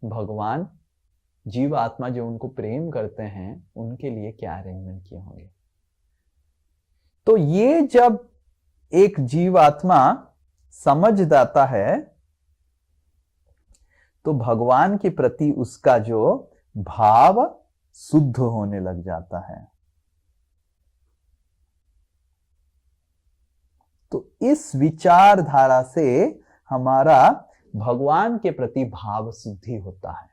भगवान जीव आत्मा जो उनको प्रेम करते हैं उनके लिए क्या अरेंजमेंट किए होंगे। तो ये जब एक जीव आत्मा समझ जाता है, तो भगवान के प्रति उसका जो भाव शुद्ध होने लग जाता है। तो इस विचारधारा से हमारा भगवान के प्रति भाव शुद्धि होता है।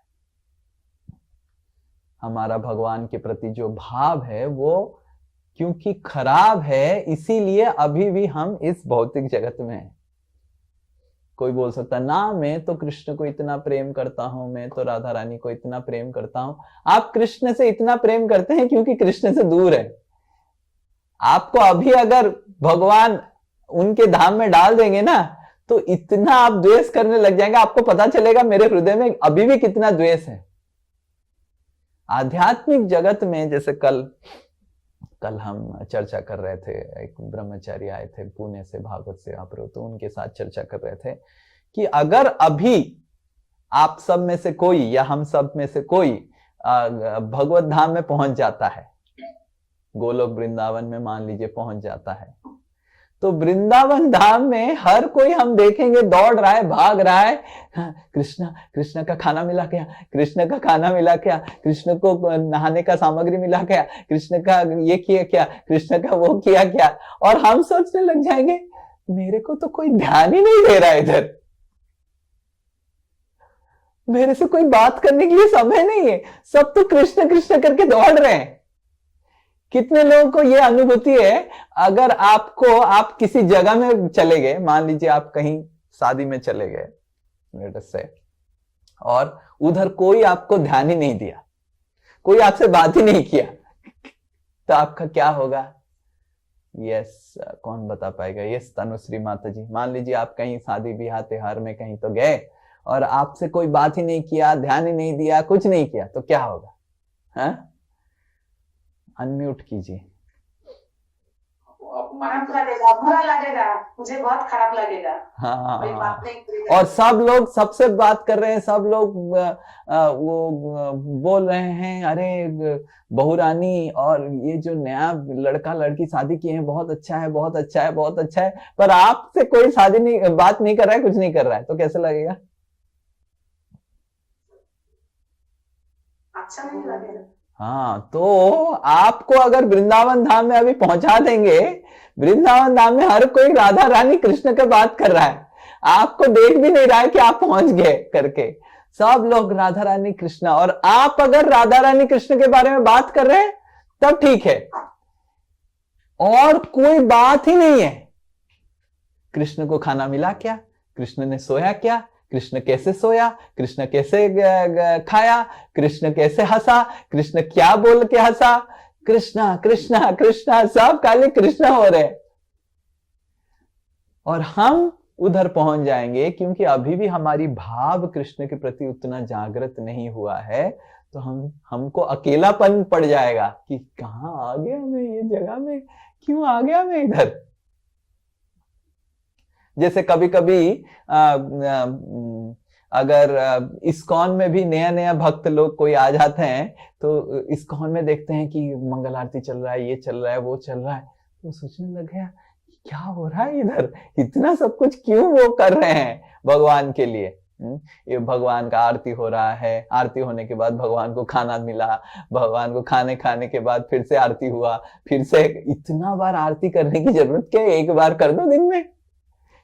हमारा भगवान के प्रति जो भाव है वो क्योंकि खराब है, इसीलिए अभी भी हम इस भौतिक जगत में हैं। कोई बोल सकता ना, मैं तो कृष्ण को इतना प्रेम करता हूं, मैं तो राधा रानी को इतना प्रेम करता हूं। आप कृष्ण से इतना प्रेम करते हैं क्योंकि कृष्ण से दूर है। आपको अभी अगर भगवान उनके धाम में डाल देंगे ना, तो इतना आप द्वेष करने लग जाएंगे, आपको पता चलेगा मेरे हृदय में अभी भी कितना द्वेष है। आध्यात्मिक जगत में जैसे कल हम चर्चा कर रहे थे, एक ब्रह्मचारी आए थे पुणे से, भागवत से आप, तो उनके साथ चर्चा कर रहे थे कि अगर अभी आप सब में से कोई या हम सब में से कोई भगवत धाम में पहुंच जाता है, गोलोक वृंदावन में मान लीजिए पहुंच जाता है, तो वृंदावन धाम में हर कोई हम देखेंगे दौड़ रहा है, भाग रहा है, कृष्ण का खाना मिला क्या, कृष्ण का खाना मिला क्या, कृष्ण को नहाने का सामग्री मिला क्या, कृष्ण का ये किया क्या, कृष्ण का वो किया क्या। और हम सोचने लग जाएंगे मेरे को तो कोई ध्यान ही नहीं दे रहा है, इधर मेरे से कोई बात करने के लिए समय नहीं है, सब तो कृष्ण कृष्ण करके दौड़ रहे हैं। कितने लोगों को ये अनुभूति है, अगर आप किसी जगह में चले गए, मान लीजिए आप कहीं शादी में चले गए लेट अस से, और उधर कोई आपको ध्यान ही नहीं दिया, कोई आपसे बात ही नहीं किया, तो आपका क्या होगा? यस, कौन बता पाएगा? यस तनुश्री माता जी, मान लीजिए आप कहीं शादी ब्याह त्योहार में कहीं तो गए और आपसे कोई बात ही नहीं किया, ध्यान ही नहीं दिया, कुछ नहीं किया, तो क्या होगा? हाँ, अनम्यूट कीजिए। खराब लगेगा, बुरा लगेगा, मुझे बहुत खराब लगेगा। हाँ, कोई बात नहीं। और सब लोग सबसे बात कर रहे हैं, सब लोग वो बोल रहे हैं, अरे बहू रानी और ये जो नया लड़का लड़की शादी किए हैं बहुत अच्छा है, बहुत अच्छा है, बहुत अच्छा है, पर आपसे कोई शादी नहीं, बात नहीं कर रहा है, कुछ नहीं कर रहा है, तो कैसे लगेगा? अच्छा नहीं लगेगा। हाँ, तो आपको अगर वृंदावन धाम में अभी पहुंचा देंगे, वृंदावन धाम में हर कोई राधा रानी कृष्ण का बात कर रहा है, आपको देख भी नहीं रहा है कि आप पहुंच गए करके, सब लोग राधा रानी कृष्ण, और आप अगर राधा रानी कृष्ण के बारे में बात कर रहे हैं तब ठीक है, और कोई बात ही नहीं है। कृष्ण को खाना मिला क्या, कृष्ण ने सोया क्या, कृष्ण कैसे सोया, कृष्ण कैसे खाया, कृष्ण कैसे हंसा, कृष्ण क्या बोल के हंसा, कृष्णा कृष्णा कृष्णा, सब खाली कृष्ण हो रहे। और हम उधर पहुंच जाएंगे क्योंकि अभी भी हमारी भाव कृष्ण के प्रति उतना जागृत नहीं हुआ है, तो हमको अकेलापन पड़ जाएगा कि कहाँ आ गया मैं, ये जगह में क्यों आ गया मैं इधर। जैसे कभी कभी अगर इस्कॉन में भी नया नया भक्त लोग कोई आ जाते हैं तो इस्कॉन में देखते हैं कि मंगल आरती चल रहा है, ये चल रहा है, वो चल रहा है, तो सोचने लग गया क्या हो रहा है इधर, इतना सब कुछ क्यों वो कर रहे हैं भगवान के लिए। ये भगवान का आरती हो रहा है, आरती होने के बाद भगवान को खाना मिला, भगवान को खाने के बाद फिर से आरती हुआ, फिर से इतना बार आरती करने की जरूरत क्या है, एक बार कर दो दिन में।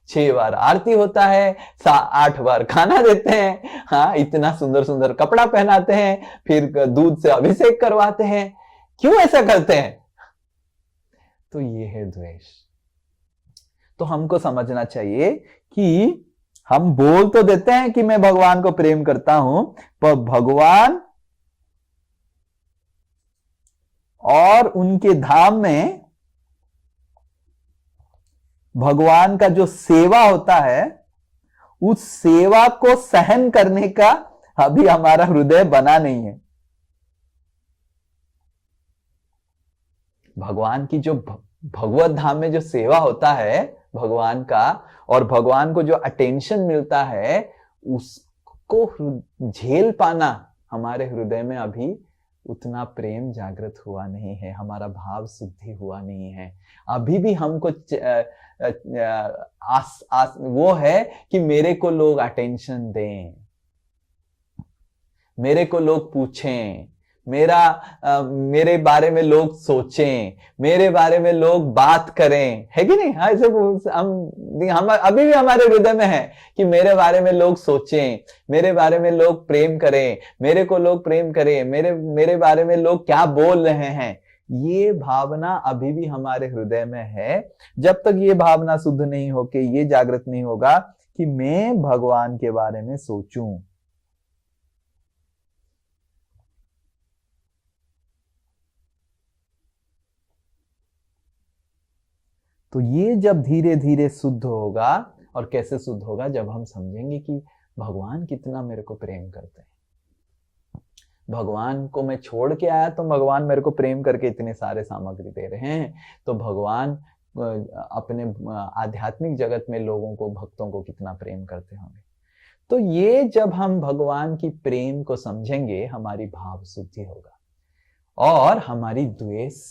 6 बार आरती होता है, 8 बार खाना देते हैं, हाँ इतना सुंदर सुंदर कपड़ा पहनाते हैं, फिर दूध से अभिषेक करवाते हैं, क्यों ऐसा करते हैं? तो ये है द्वेष। तो हमको समझना चाहिए कि हम बोल तो देते हैं कि मैं भगवान को प्रेम करता हूं, पर भगवान और उनके धाम में भगवान का जो सेवा होता है, उस सेवा को सहन करने का अभी हमारा हृदय बना नहीं है। भगवान की जो भगवत धाम में जो सेवा होता है भगवान का, और भगवान को जो अटेंशन मिलता है, उसको झेल पाना हमारे हृदय में अभी उतना प्रेम जागृत हुआ नहीं है, हमारा भाव शुद्धि हुआ नहीं है। अभी भी हमको वो है कि मेरे को लोग अटेंशन दें, मेरे को लोग पूछें, मेरे बारे में लोग सोचें, मेरे बारे में लोग बात करें, है कि नहीं? हाँ, ऐसे हम अभी भी हमारे हृदय में है कि मेरे बारे में लोग सोचें, मेरे बारे में लोग प्रेम करें, मेरे को लोग प्रेम करें, मेरे बारे में लोग क्या बोल रहे हैं। ये भावना अभी भी हमारे हृदय में है। जब तक ये भावना शुद्ध नहीं होके ये जागृत नहीं होगा कि मैं भगवान के बारे में सोचूं, तो ये जब धीरे धीरे शुद्ध होगा, और कैसे शुद्ध होगा, जब हम समझेंगे कि भगवान कितना मेरे को प्रेम करते हैं। भगवान को मैं छोड़ के आया तो भगवान मेरे को प्रेम करके इतने सारे सामग्री दे रहे हैं, तो भगवान अपने आध्यात्मिक जगत में लोगों को, भक्तों को कितना प्रेम करते होंगे। तो ये जब हम भगवान की प्रेम को समझेंगे, हमारी भाव शुद्धि होगा और हमारी द्वेष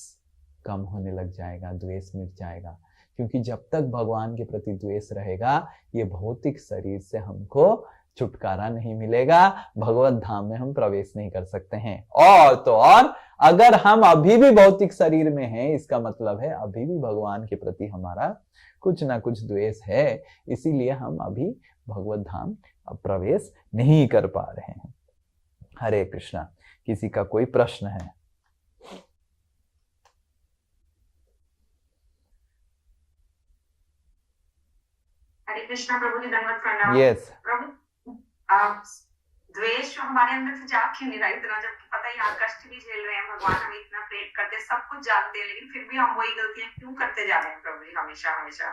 कम होने लग जाएगा, द्वेष मिट जाएगा। क्योंकि जब तक भगवान के प्रति द्वेष रहेगा, ये भौतिक शरीर से हमको छुटकारा नहीं मिलेगा, भगवत धाम में हम प्रवेश नहीं कर सकते हैं। और तो और अगर हम अभी भी भौतिक शरीर में हैं, इसका मतलब है अभी भी भगवान के प्रति हमारा कुछ ना कुछ द्वेष है, इसीलिए हम अभी भगवत धाम प्रवेश नहीं कर पा रहे हैं। हरे कृष्णा। किसी का कोई प्रश्न है? हरे कृष्णा। प्रभु जी दंडवत प्रणाम। यस। प्रभु, द्वेष हमारे अंदर से जा क्यों नहीं रहा इतना, जबकि पता ही आप कष्ट भी झेल रहे हैं, भगवान हमें इतना प्रेम करते हैं, सब कुछ जानते हैं, लेकिन फिर भी हम वही गलतियां क्यों करते जा रहे हैं प्रभु जी, हमेशा हमेशा?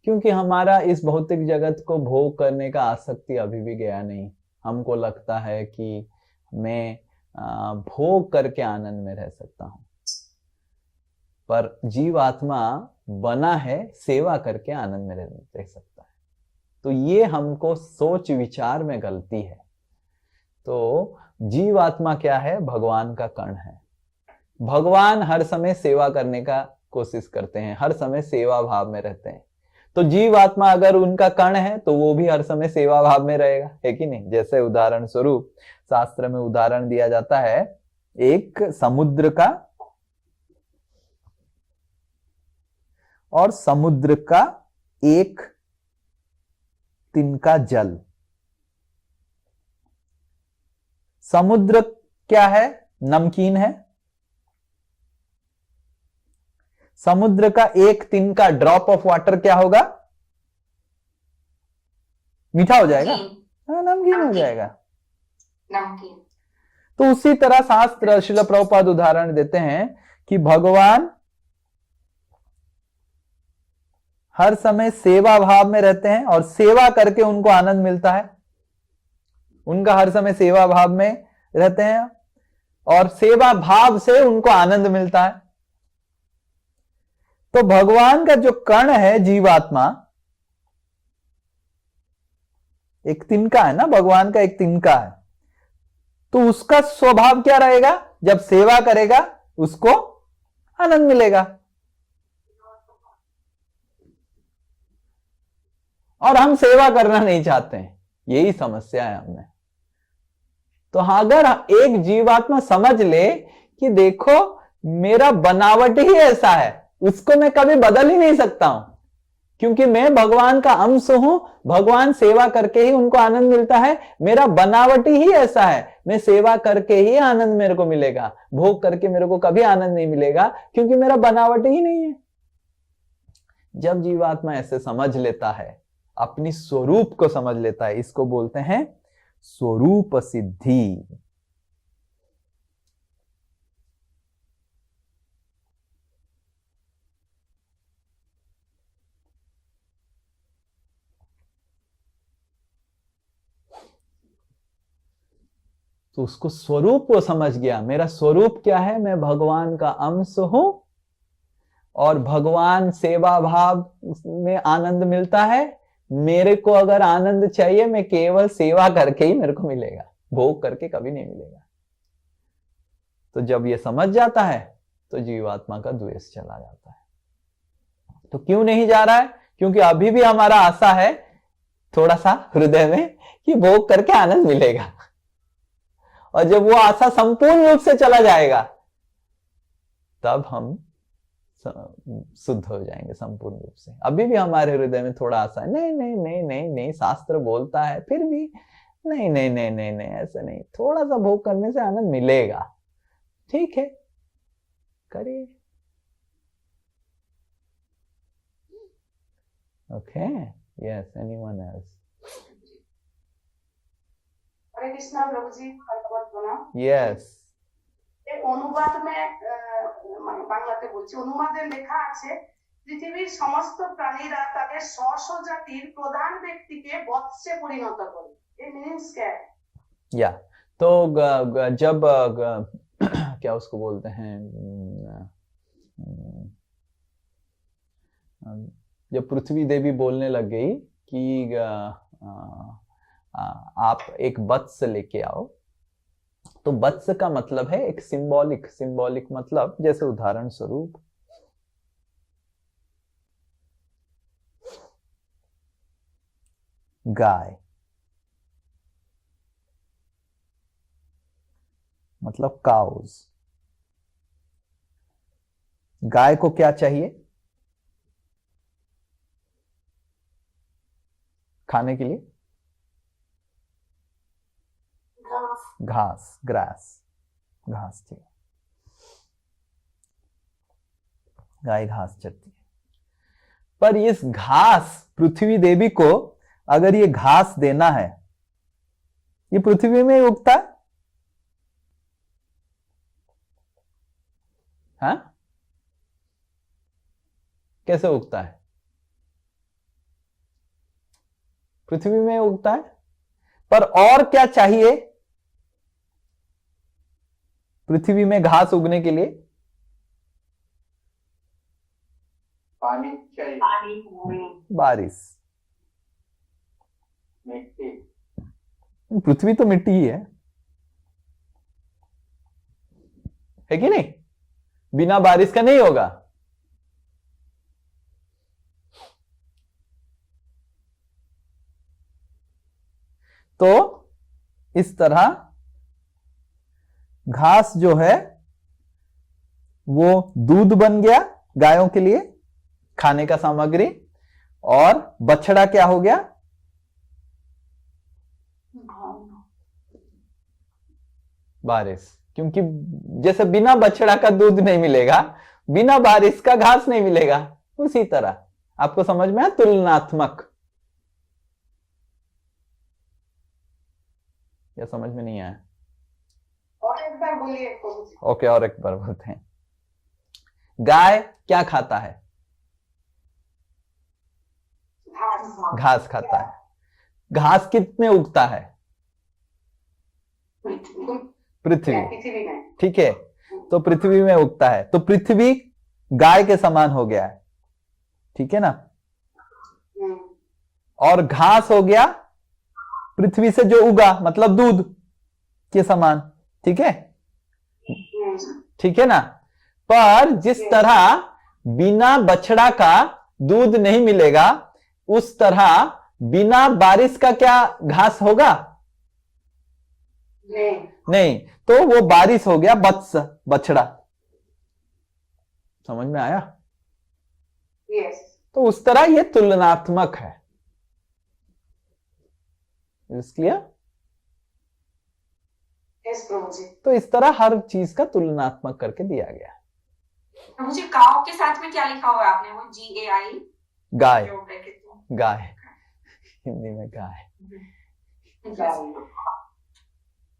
क्योंकि हमारा इस भौतिक जगत को भोग करने का आसक्ति अभी भी गया नहीं। हमको लगता है कि मैं भोग करके आनंद में रह सकता हूं, पर जीवात्मा बना है सेवा करके आनंद में रह सकता है। तो ये हमको सोच विचार में गलती है। तो जीवात्मा क्या है? भगवान का कण है। भगवान हर समय सेवा करने का कोशिश करते हैं, हर समय सेवा भाव में रहते हैं। तो जीवात्मा अगर उनका कण है तो वो भी हर समय सेवा भाव में रहेगा, है कि नहीं? जैसे उदाहरण स्वरूप शास्त्र में उदाहरण दिया जाता है एक समुद्र का और समुद्र का एक तिनका जल। समुद्र क्या है? नमकीन है। समुद्र का एक तिनका ड्रॉप ऑफ वाटर क्या होगा? मीठा हो जाएगा, नमकीन हो जाएगा। नमकीन। तो उसी तरह शास्त्र श्रील प्रभुपाद उदाहरण देते हैं कि भगवान हर समय सेवा भाव में रहते हैं और सेवा करके उनको आनंद मिलता है। उनका हर समय सेवा भाव में रहते हैं और सेवा भाव से उनको आनंद मिलता है। तो भगवान का जो कण है जीवात्मा, एक तिनका है ना, भगवान का एक तिनका है, तो उसका स्वभाव क्या रहेगा? जब सेवा करेगा उसको आनंद मिलेगा। और हम सेवा करना नहीं चाहते हैं, यही समस्या है हमें। तो अगर एक जीवात्मा समझ ले कि देखो मेरा बनावट ही ऐसा है, उसको मैं कभी बदल ही नहीं सकता हूं, क्योंकि मैं भगवान का अंश हूं, भगवान सेवा करके ही उनको आनंद मिलता है, मेरा बनावट ही ऐसा है, मैं सेवा करके ही आनंद मेरे को मिलेगा, भोग करके मेरे को कभी आनंद नहीं मिलेगा, क्योंकि मेरा बनावट ही नहीं है। जब जीवात्मा ऐसे समझ लेता है, अपनी स्वरूप को समझ लेता है, इसको बोलते हैं स्वरूप सिद्धि। तो उसको स्वरूप को समझ गया, मेरा स्वरूप क्या है, मैं भगवान का अंश हूं और भगवान सेवा भाव में आनंद मिलता है, मेरे को अगर आनंद चाहिए मैं केवल सेवा करके ही मेरे को मिलेगा, भोग करके कभी नहीं मिलेगा। तो जब ये समझ जाता है तो जीवात्मा का द्वेष चला जाता है। तो क्यों नहीं जा रहा है? क्योंकि अभी भी हमारा आशा है थोड़ा सा हृदय में कि भोग करके आनंद मिलेगा, और जब वो आशा संपूर्ण रूप से चला जाएगा तब हम शुद्ध हो जाएंगे संपूर्ण रूप से। अभी भी हमारे हृदय में थोड़ा आशा है, नहीं नहीं नहीं नहीं नहीं, शास्त्र बोलता है, फिर भी नहीं नहीं नहीं नहीं नहीं, ऐसा नहीं, थोड़ा सा भोग करने से आनंद मिलेगा, ठीक है करिए। Okay, yes, anyone else? Hare Krishna প্রভুজি, ধন্যবাদ প্রণাম। यस। এই অনুবাদ মানে বাংলাতে বলছি, অনুবাদে লেখা আছে পৃথিবীর সমস্ত প্রাণীরা তাদের স্ব জাতির প্রধান ব্যক্তিকে বৎসে পরিণত করে। এই মিনিংস क्या है? या तो जब क्या उसको बोलते हैं, जब पृथ्वी देवी बोलने लग गई कि आप एक वत्स लेके आओ, तो वत्स का मतलब है एक सिंबॉलिक मतलब, जैसे उदाहरण स्वरूप गाय, मतलब काउज। गाय को क्या चाहिए खाने के लिए? घास, घास चाहिए, गाय घास चरती है। पर इस घास, पृथ्वी देवी को अगर ये घास देना है, ये पृथ्वी में ही उगता है, हाँ? कैसे उगता है? पृथ्वी में उगता है। पर और क्या चाहिए पृथ्वी में घास उगने के लिए? पानी चाहिए, बारिश। मिट्टी। पृथ्वी तो मिट्टी ही है कि नहीं? बिना बारिश का नहीं होगा। तो इस तरह घास जो है वो दूध बन गया गायों के लिए, खाने का सामग्री, और बछड़ा क्या हो गया? बारिश। क्योंकि जैसे बिना बछड़ा का दूध नहीं मिलेगा, बिना बारिश का घास नहीं मिलेगा, उसी तरह आपको समझ में आया? तुलनात्मक। या समझ में नहीं आया? और एक बार बोलिए प्रभुजी। ओके, और एक बार बोलते हैं। गाय क्या खाता है? घास खाता है। घास कितने उगता है? पृथ्वी, पृथ्वी में। ठीक है, तो पृथ्वी में उगता है, तो पृथ्वी गाय के समान हो गया है, ठीक है ना। और घास हो गया पृथ्वी से जो उगा, मतलब दूध के समान, ठीक है, ठीक है ना। पर जिस तरह बिना बछड़ा का दूध नहीं मिलेगा, उस तरह बिना बारिश का क्या घास होगा? नहीं, तो वो बारिश हो गया बछड़ा। समझ में आया? यस। तो उस तरह ये तुलनात्मक है, इसलिए यस प्रभु जी। तो इस तरह हर चीज का तुलनात्मक करके दिया गया। प्रभु जी काव के साथ में क्या लिखा हुआ है आपने? वो GAI, गाय, जो ब्रैकेट में। गाय, हिंदी में गाय।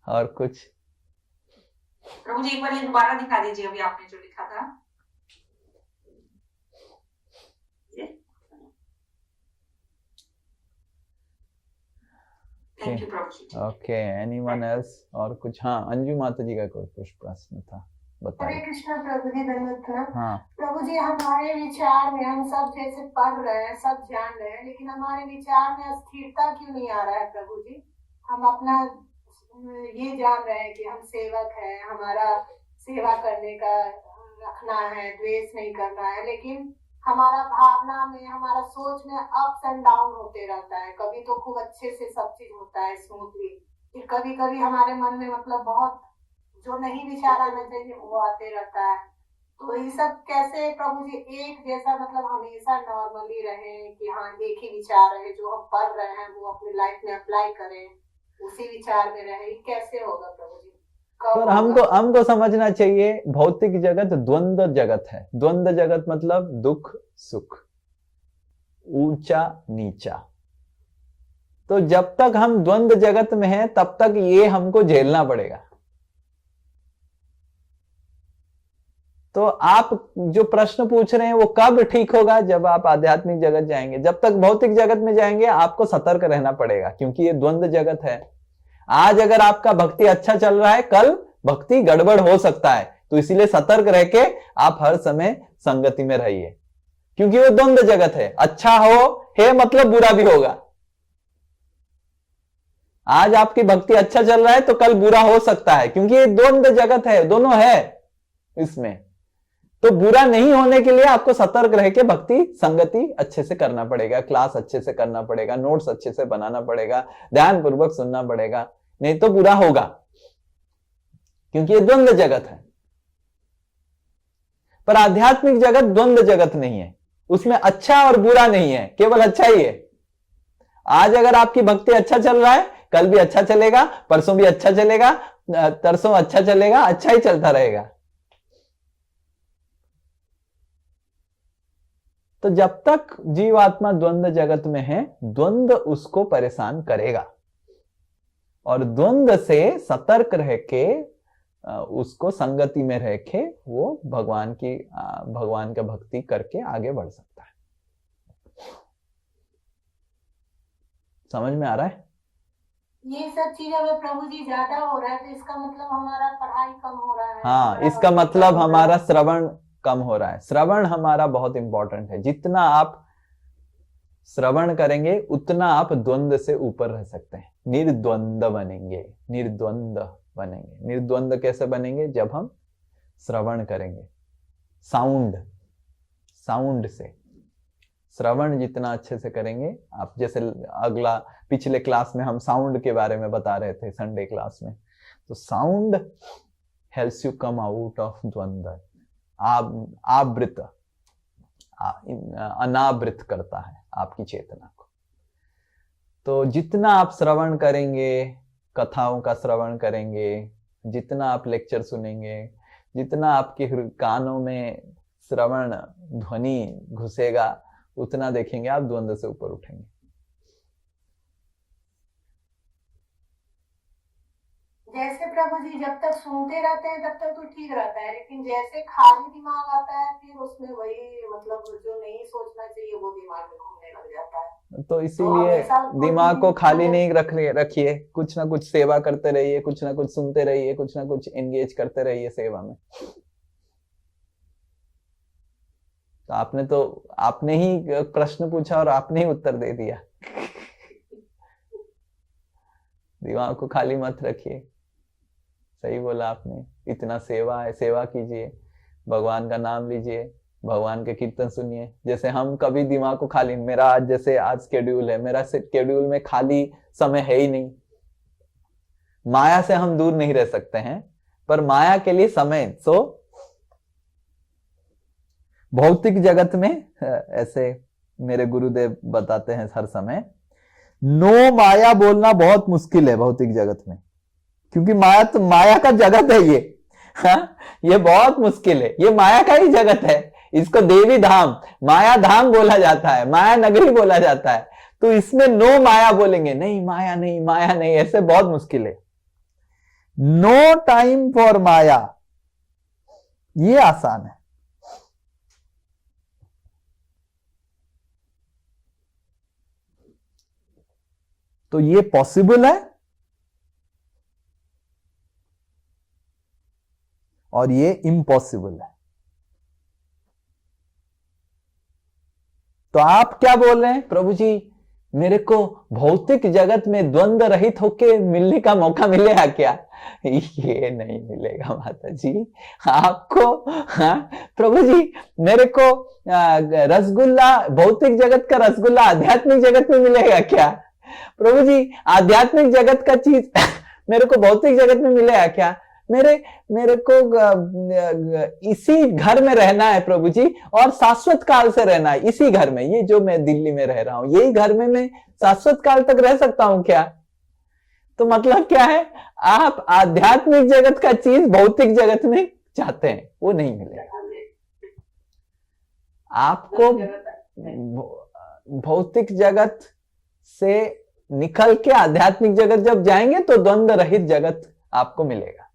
और कुछ? प्रभु जी एक बार ये दोबारा दिखा दीजिए, अभी आपने जो लिखा था। थैंक यू प्रभु जी। Okay, anyone else? और कुछ? हाँ, अंजू माता जी का कोई कुछ प्रश्न था, हरे बताइए। कृष्णा प्रभु जी, धन्यवाद था। हाँ, प्रभु जी हमारे विचार में हम सब जैसे पढ़ रहे हैं, सब जान रहे हैं, लेकिन हमारे विचार में स्थिरता क्यों नहीं आ रहा है प्रभु जी? हम अपना ये जान रहे हैं कि हम सेवक हैं, हमारा सेवा करने का रखना है, द्वेष नहीं करना है, लेकिन हमारा भावना में, हमारा सोच में अप्स एंड डाउन होते रहता है। कभी तो खूब अच्छे से सब चीज होता है स्मूथली, फिर कभी कभी हमारे मन में मतलब बहुत जो नहीं विचार आना चाहिए वो आते रहता है। तो ये सब कैसे प्रभु जी एक जैसा मतलब हमेशा नॉर्मली रहे कि हाँ एक ही विचार रहे, जो हम पढ़ रहे हैं वो अपनी लाइफ में अप्लाई करें, उसी विचार में रहे, कैसे होगा प्रभु जी? पर हमको समझना चाहिए, भौतिक जगत द्वंद्व जगत है। द्वंद्व जगत मतलब दुख सुख, ऊंचा नीचा। तो जब तक हम द्वंद्व जगत में हैं तब तक ये हमको झेलना पड़ेगा। तो आप जो प्रश्न पूछ रहे हैं वो कब ठीक होगा? जब आप आध्यात्मिक जगत जाएंगे। जब तक भौतिक जगत में जाएंगे आपको सतर्क रहना पड़ेगा, क्योंकि ये द्वंद्व जगत है। आज अगर आपका भक्ति अच्छा चल रहा है, कल भक्ति गड़बड़ हो सकता है, तो इसीलिए सतर्क रह के आप हर समय संगति में रहिए, क्योंकि वो द्वंद्व जगत है। अच्छा है मतलब बुरा भी होगा। आज आपकी भक्ति अच्छा चल रहा है तो कल बुरा हो सकता है, क्योंकि ये द्वंद्व जगत है, दोनों है इसमें। तो बुरा नहीं होने के लिए आपको सतर्क रह के भक्ति संगति अच्छे से करना पड़ेगा, क्लास अच्छे से करना पड़ेगा, नोट्स अच्छे से बनाना पड़ेगा, ध्यान पूर्वक सुनना पड़ेगा, नहीं तो बुरा होगा, क्योंकि ये द्वंद्व जगत है। पर आध्यात्मिक जगत द्वंद्व जगत नहीं है, उसमें अच्छा और बुरा नहीं है, केवल अच्छा ही है। आज अगर आपकी भक्ति अच्छा चल रहा है, कल भी अच्छा चलेगा, परसों भी अच्छा चलेगा, तरसों अच्छा चलेगा, अच्छा ही चलता रहेगा। तो जब तक जीवात्मा द्वंद्व जगत में है, द्वंद्व उसको परेशान करेगा, और द्वंद्व से सतर्क रह के उसको संगति में रह के वो भगवान का भक्ति करके आगे बढ़ सकता है। समझ में आ रहा है? ये सब चीजें में प्रभु जी ज्यादा हो रहा है, तो इसका मतलब हमारा पढ़ाई कम हो रहा है। हाँ, इसका मतलब हमारा श्रवण कम हो रहा है। श्रवण हमारा बहुत इंपॉर्टेंट है। जितना आप श्रवण करेंगे उतना आप द्वंद्व से ऊपर रह सकते हैं, निर्द्वंद बनेंगे। निर्द्वंद कैसे बनेंगे? जब हम श्रवण करेंगे, साउंड से। श्रवण जितना अच्छे से करेंगे आप, जैसे पिछले क्लास में हम साउंड के बारे में बता रहे थे, संडे क्लास में, तो sound helps you come out of द्वंद्व। अनावृत करता है आपकी चेतना को। तो जितना आप श्रवण करेंगे, कथाओं का श्रवण करेंगे, जितना आप लेक्चर सुनेंगे, जितना आपके कानों में श्रवण ध्वनि घुसेगा, उतना देखेंगे आप द्वंद्व से ऊपर उठेंगे। जैसे प्रभु जी जब तक सुनते रहते हैं तब तक तो ठीक रहता है, लेकिन जैसे खाली दिमाग आता है फिर उसमें वही मतलब जो नहीं सोचना चाहिए वो दिमाग में घूमने लग जाता है। तो इसीलिए दिमाग को खाली नहीं रखिए, कुछ ना कुछ सेवा करते रहिए, कुछ ना कुछ सुनते रहिए, कुछ ना कुछ एंगेज करते रहिए सेवा में। तो आपने ही प्रश्न पूछा और आपने ही उत्तर दे दिया। दिमाग को खाली मत रखिए, सही बोला आपने। इतना सेवा है, सेवा कीजिए, भगवान का नाम लीजिए, भगवान के कीर्तन सुनिए। जैसे हम कभी दिमाग को खाली, मेरा आज जैसे आज शेड्यूल है, मेरा शेड्यूल में खाली समय है ही नहीं। माया से हम दूर नहीं रह सकते हैं, पर माया के लिए समय, भौतिक जगत में ऐसे मेरे गुरुदेव बताते हैं हर समय, नो माया बोलना बहुत मुश्किल है भौतिक जगत में, क्योंकि माया का जगत है ये। हाँ, ये बहुत मुश्किल है, ये माया का ही जगत है। इसको देवी धाम, माया धाम बोला जाता है, माया नगरी बोला जाता है। तो इसमें नो माया बोलेंगे, नहीं माया नहीं, माया नहीं, ऐसे बहुत मुश्किल है। नो टाइम फॉर माया, ये आसान है। तो ये पॉसिबल है और ये इम्पॉसिबल है। तो आप क्या बोल रहे हैं, प्रभु जी मेरे को भौतिक जगत में द्वंद्व रहित होके मिलने का मौका मिलेगा क्या? ये नहीं मिलेगा माता जी आपको। हाँ, प्रभु जी मेरे को रसगुल्ला, भौतिक जगत का रसगुल्ला आध्यात्मिक जगत में मिलेगा क्या? प्रभु जी आध्यात्मिक जगत का चीज मेरे को भौतिक जगत में मिलेगा क्या? मेरे को इसी घर में रहना है प्रभु जी, और शाश्वत काल से रहना है इसी घर में। ये जो मैं दिल्ली में रह रहा हूं, यही घर में मैं शाश्वत काल तक रह सकता हूं क्या? तो मतलब क्या है, आप आध्यात्मिक जगत का चीज भौतिक जगत में चाहते हैं, वो नहीं मिलेगा आपको। भौतिक जगत से निकल के आध्यात्मिक जगत जब जाएंगे तो द्वंद्व रहित जगत आपको मिलेगा।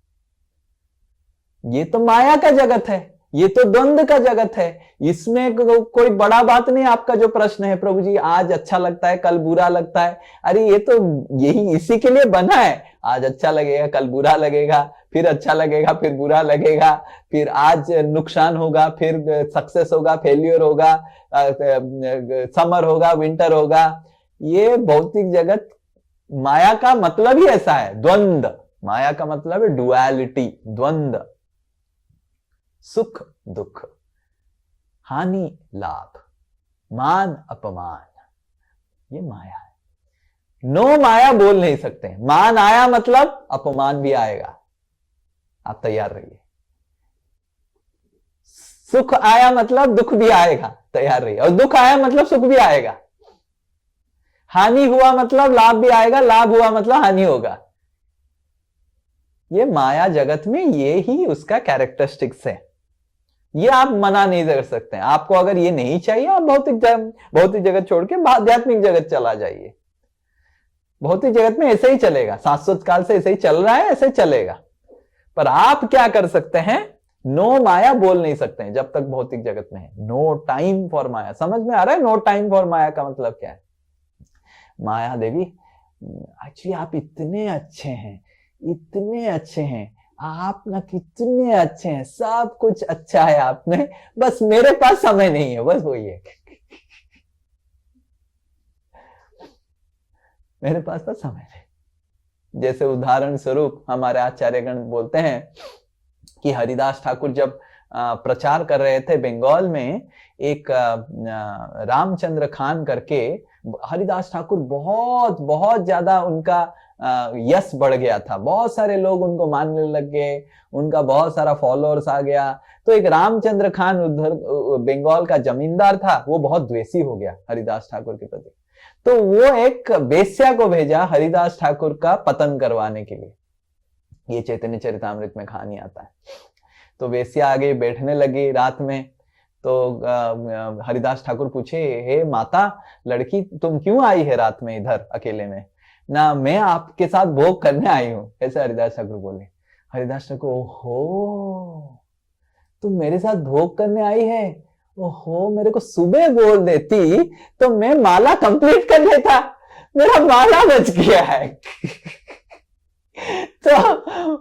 ये तो माया का जगत है, ये तो द्वंद्व का जगत है, इसमें कोई बड़ा बात नहीं। आपका जो प्रश्न है प्रभु जी, आज अच्छा लगता है कल बुरा लगता है, अरे ये तो यही इसी के लिए बना है। आज अच्छा लगेगा कल बुरा लगेगा, फिर अच्छा लगेगा फिर बुरा लगेगा, फिर आज नुकसान होगा फिर सक्सेस होगा, फेल्यूर होगा, समर होगा विंटर होगा। ये भौतिक जगत, माया का मतलब ही ऐसा है, द्वंद्व। माया का मतलब है डुअलिटी, द्वंद्व, सुख दुख, हानि लाभ, मान अपमान, ये माया है। नो माया बोल नहीं सकते। मान आया मतलब अपमान भी आएगा, आप तैयार रहिए। सुख आया मतलब दुख भी आएगा, तैयार रहिए। और दुख आया मतलब सुख भी आएगा। हानि हुआ मतलब लाभ भी आएगा, लाभ हुआ मतलब हानि होगा। ये माया जगत में ये ही उसका कैरेक्टरिस्टिक्स है, ये आप मना नहीं कर सकते हैं। आपको अगर ये नहीं चाहिए, आप भौतिक जगत छोड़ के आध्यात्मिक जगत चला जाइए। भौतिक जगत में ऐसे ही चलेगा, शाश्वत काल से ऐसे ही चल रहा है, ऐसे चलेगा। पर आप क्या कर सकते हैं, नो माया बोल नहीं सकते हैं जब तक भौतिक जगत में है। नो टाइम फॉर माया, समझ में आ रहा है नो टाइम फॉर माया का मतलब क्या है? माया देवी एक्चुअली आप इतने अच्छे हैं, इतने अच्छे हैं आप ना, कितने अच्छे हैं, सब कुछ अच्छा है आप में, बस मेरे पास समय नहीं है, बस वही है। मेरे पास तो समय नहीं। जैसे उदाहरण स्वरूप हमारे आचार्यगण बोलते हैं कि हरिदास ठाकुर जब प्रचार कर रहे थे बंगाल में, एक रामचंद्र खान करके, हरिदास ठाकुर बहुत बहुत ज्यादा उनका यश बढ़ गया था, बहुत सारे लोग उनको मानने लग गए, उनका बहुत सारा फॉलोअर्स आ गया। तो एक रामचंद्र खान उधर बंगाल का जमींदार था, वो बहुत द्वेषी हो गया हरिदास ठाकुर के प्रति। तो वो एक वेश्या को भेजा हरिदास ठाकुर का पतन करवाने के लिए। ये चैतन्य चरितामृत में कहानी आता है। तो वेश्या आगे बैठने लगी रात में, तो हरिदास ठाकुर पूछे, हे माता लड़की तुम क्यों आई है रात में इधर अकेले में? ना मैं आपके साथ भोग करने आई हूं, ऐसे हरिदास ठाकुर बोले। हरिदास ठाकुर, ओहो तुम मेरे साथ भोग करने आई है, ओहो, मेरे को सुबह बोल देती तो मैं माला कंप्लीट कर लेता, मेरा माला बच गया है। तो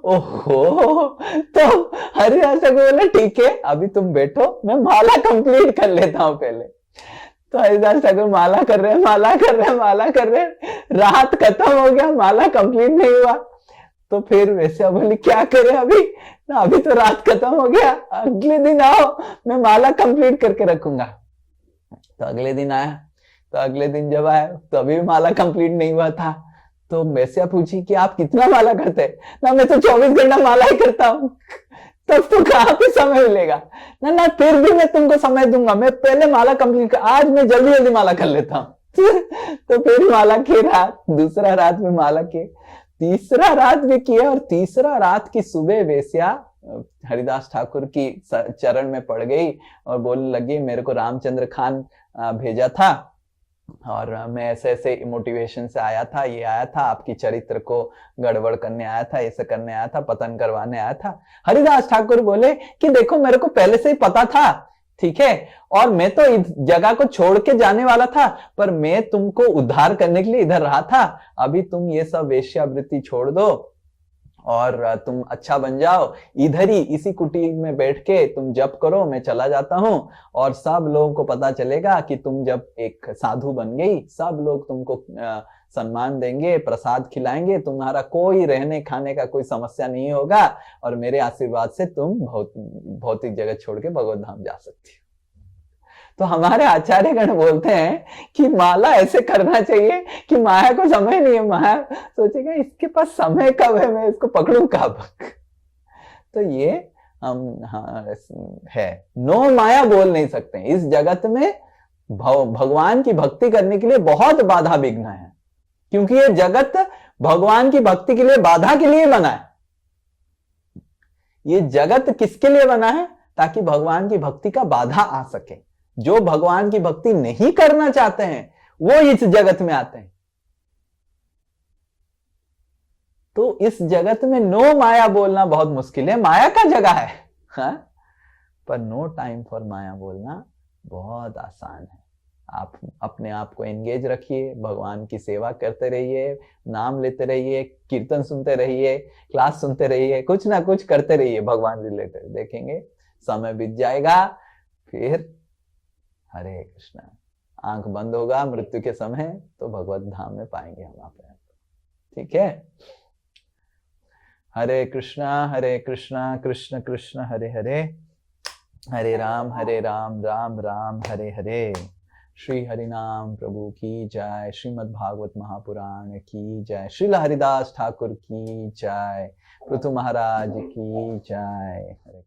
ओहो, तो हरिदास ठाकुर बोले ठीक है अभी तुम बैठो, मैं माला कंप्लीट कर लेता हूं पहले। तो हरिदास ठाकुर माला कर रहे हैं, माला कर रहे हैं, माला कर रहे हैं, रात खत्म हो गया, माला कंप्लीट नहीं हुआ। तो फिर वैसे बोली क्या करें अभी ना, अभी तो रात खत्म हो गया, अगले दिन आओ मैं माला कंप्लीट करके रखूंगा। तो अगले दिन आया, तो अगले दिन जब आया तो अभी भी माला कंप्लीट नहीं हुआ था। तो वैसे पूछी कि आप कितना माला करते हैं ना, मैं तो 24 घंटा माला ही करता हूँ। तब तो कहाँ पे समय मिलेगा ना, ना फिर भी मैं तुमको समय दूंगा, मैं पहले माला कंप्लीट कर, आज मैं जल्दी जल्दी माला कर लेता हूँ। तो फिर माला की रात, दूसरा रात में माला के, तीसरा रात भी किया, और तीसरा रात की सुबह वेश्या हरिदास ठाकुर की चरण में पड़ गई और बोलने लगी मेरे को रामचंद्र खान भेजा था और मैं ऐसे ऐसे मोटिवेशन से आया था, ये आया था, आपकी चरित्र को गड़बड़ करने आया था, ऐसे करने आया था, पतन करवाने आया था। हरिदास ठाकुर बोले कि देखो मेरे को पहले से ही पता था, ठीक है, और मैं तो इस जगह को छोड़ के जाने वाला था, पर मैं तुमको उद्धार करने के लिए इधर रहा था। अभी तुम ये सब वेश्यावृत्ति छोड़ दो और तुम अच्छा बन जाओ, इधर ही इसी कुटीर में बैठ के तुम जप करो, मैं चला जाता हूं और सब लोगों को पता चलेगा कि तुम जब एक साधु बन गई, सब लोग तुमको सम्मान देंगे, प्रसाद खिलाएंगे, तुम्हारा कोई रहने खाने का कोई समस्या नहीं होगा और मेरे आशीर्वाद से तुम भौतिक जगत छोड़ के भगवत धाम जा सकती हो। तो हमारे आचार्यगण बोलते हैं कि माला ऐसे करना चाहिए कि माया को समय नहीं है, माया सोचेगा इसके पास समय कब है, मैं इसको पकड़ूं कब। तो ये हम है, नो माया बोल नहीं सकते। इस जगत में भगवान की भक्ति करने के लिए बहुत बाधा विघ्न है, क्योंकि ये जगत भगवान की भक्ति के लिए बाधा के लिए बना है। ये जगत किसके लिए बना है? ताकि भगवान की भक्ति का बाधा आ सके। जो भगवान की भक्ति नहीं करना चाहते हैं वो इस जगत में आते हैं। तो इस जगत में नो माया बोलना बहुत मुश्किल है, माया का जगह है, हाँ? पर नो टाइम फॉर माया बोलना बहुत आसान है। आप अपने आप को एंगेज रखिए, भगवान की सेवा करते रहिए, नाम लेते रहिए, कीर्तन सुनते रहिए, क्लास सुनते रहिए, कुछ ना कुछ करते रहिए भगवान रिलेटेड। देखेंगे समय बीत जाएगा, फिर हरे कृष्णा, आंख बंद होगा मृत्यु के समय तो भगवत धाम में पाएंगे हम अपने आप। ठीक है, हरे कृष्णा कृष्ण कृष्ण हरे हरे, हरे राम राम राम हरे हरे। श्री हरिनाम प्रभु की जय, श्रीमद् भागवत महापुराण की जय, श्रील हरिदास ठाकुर की जय, पृथु महाराज की जय। हरे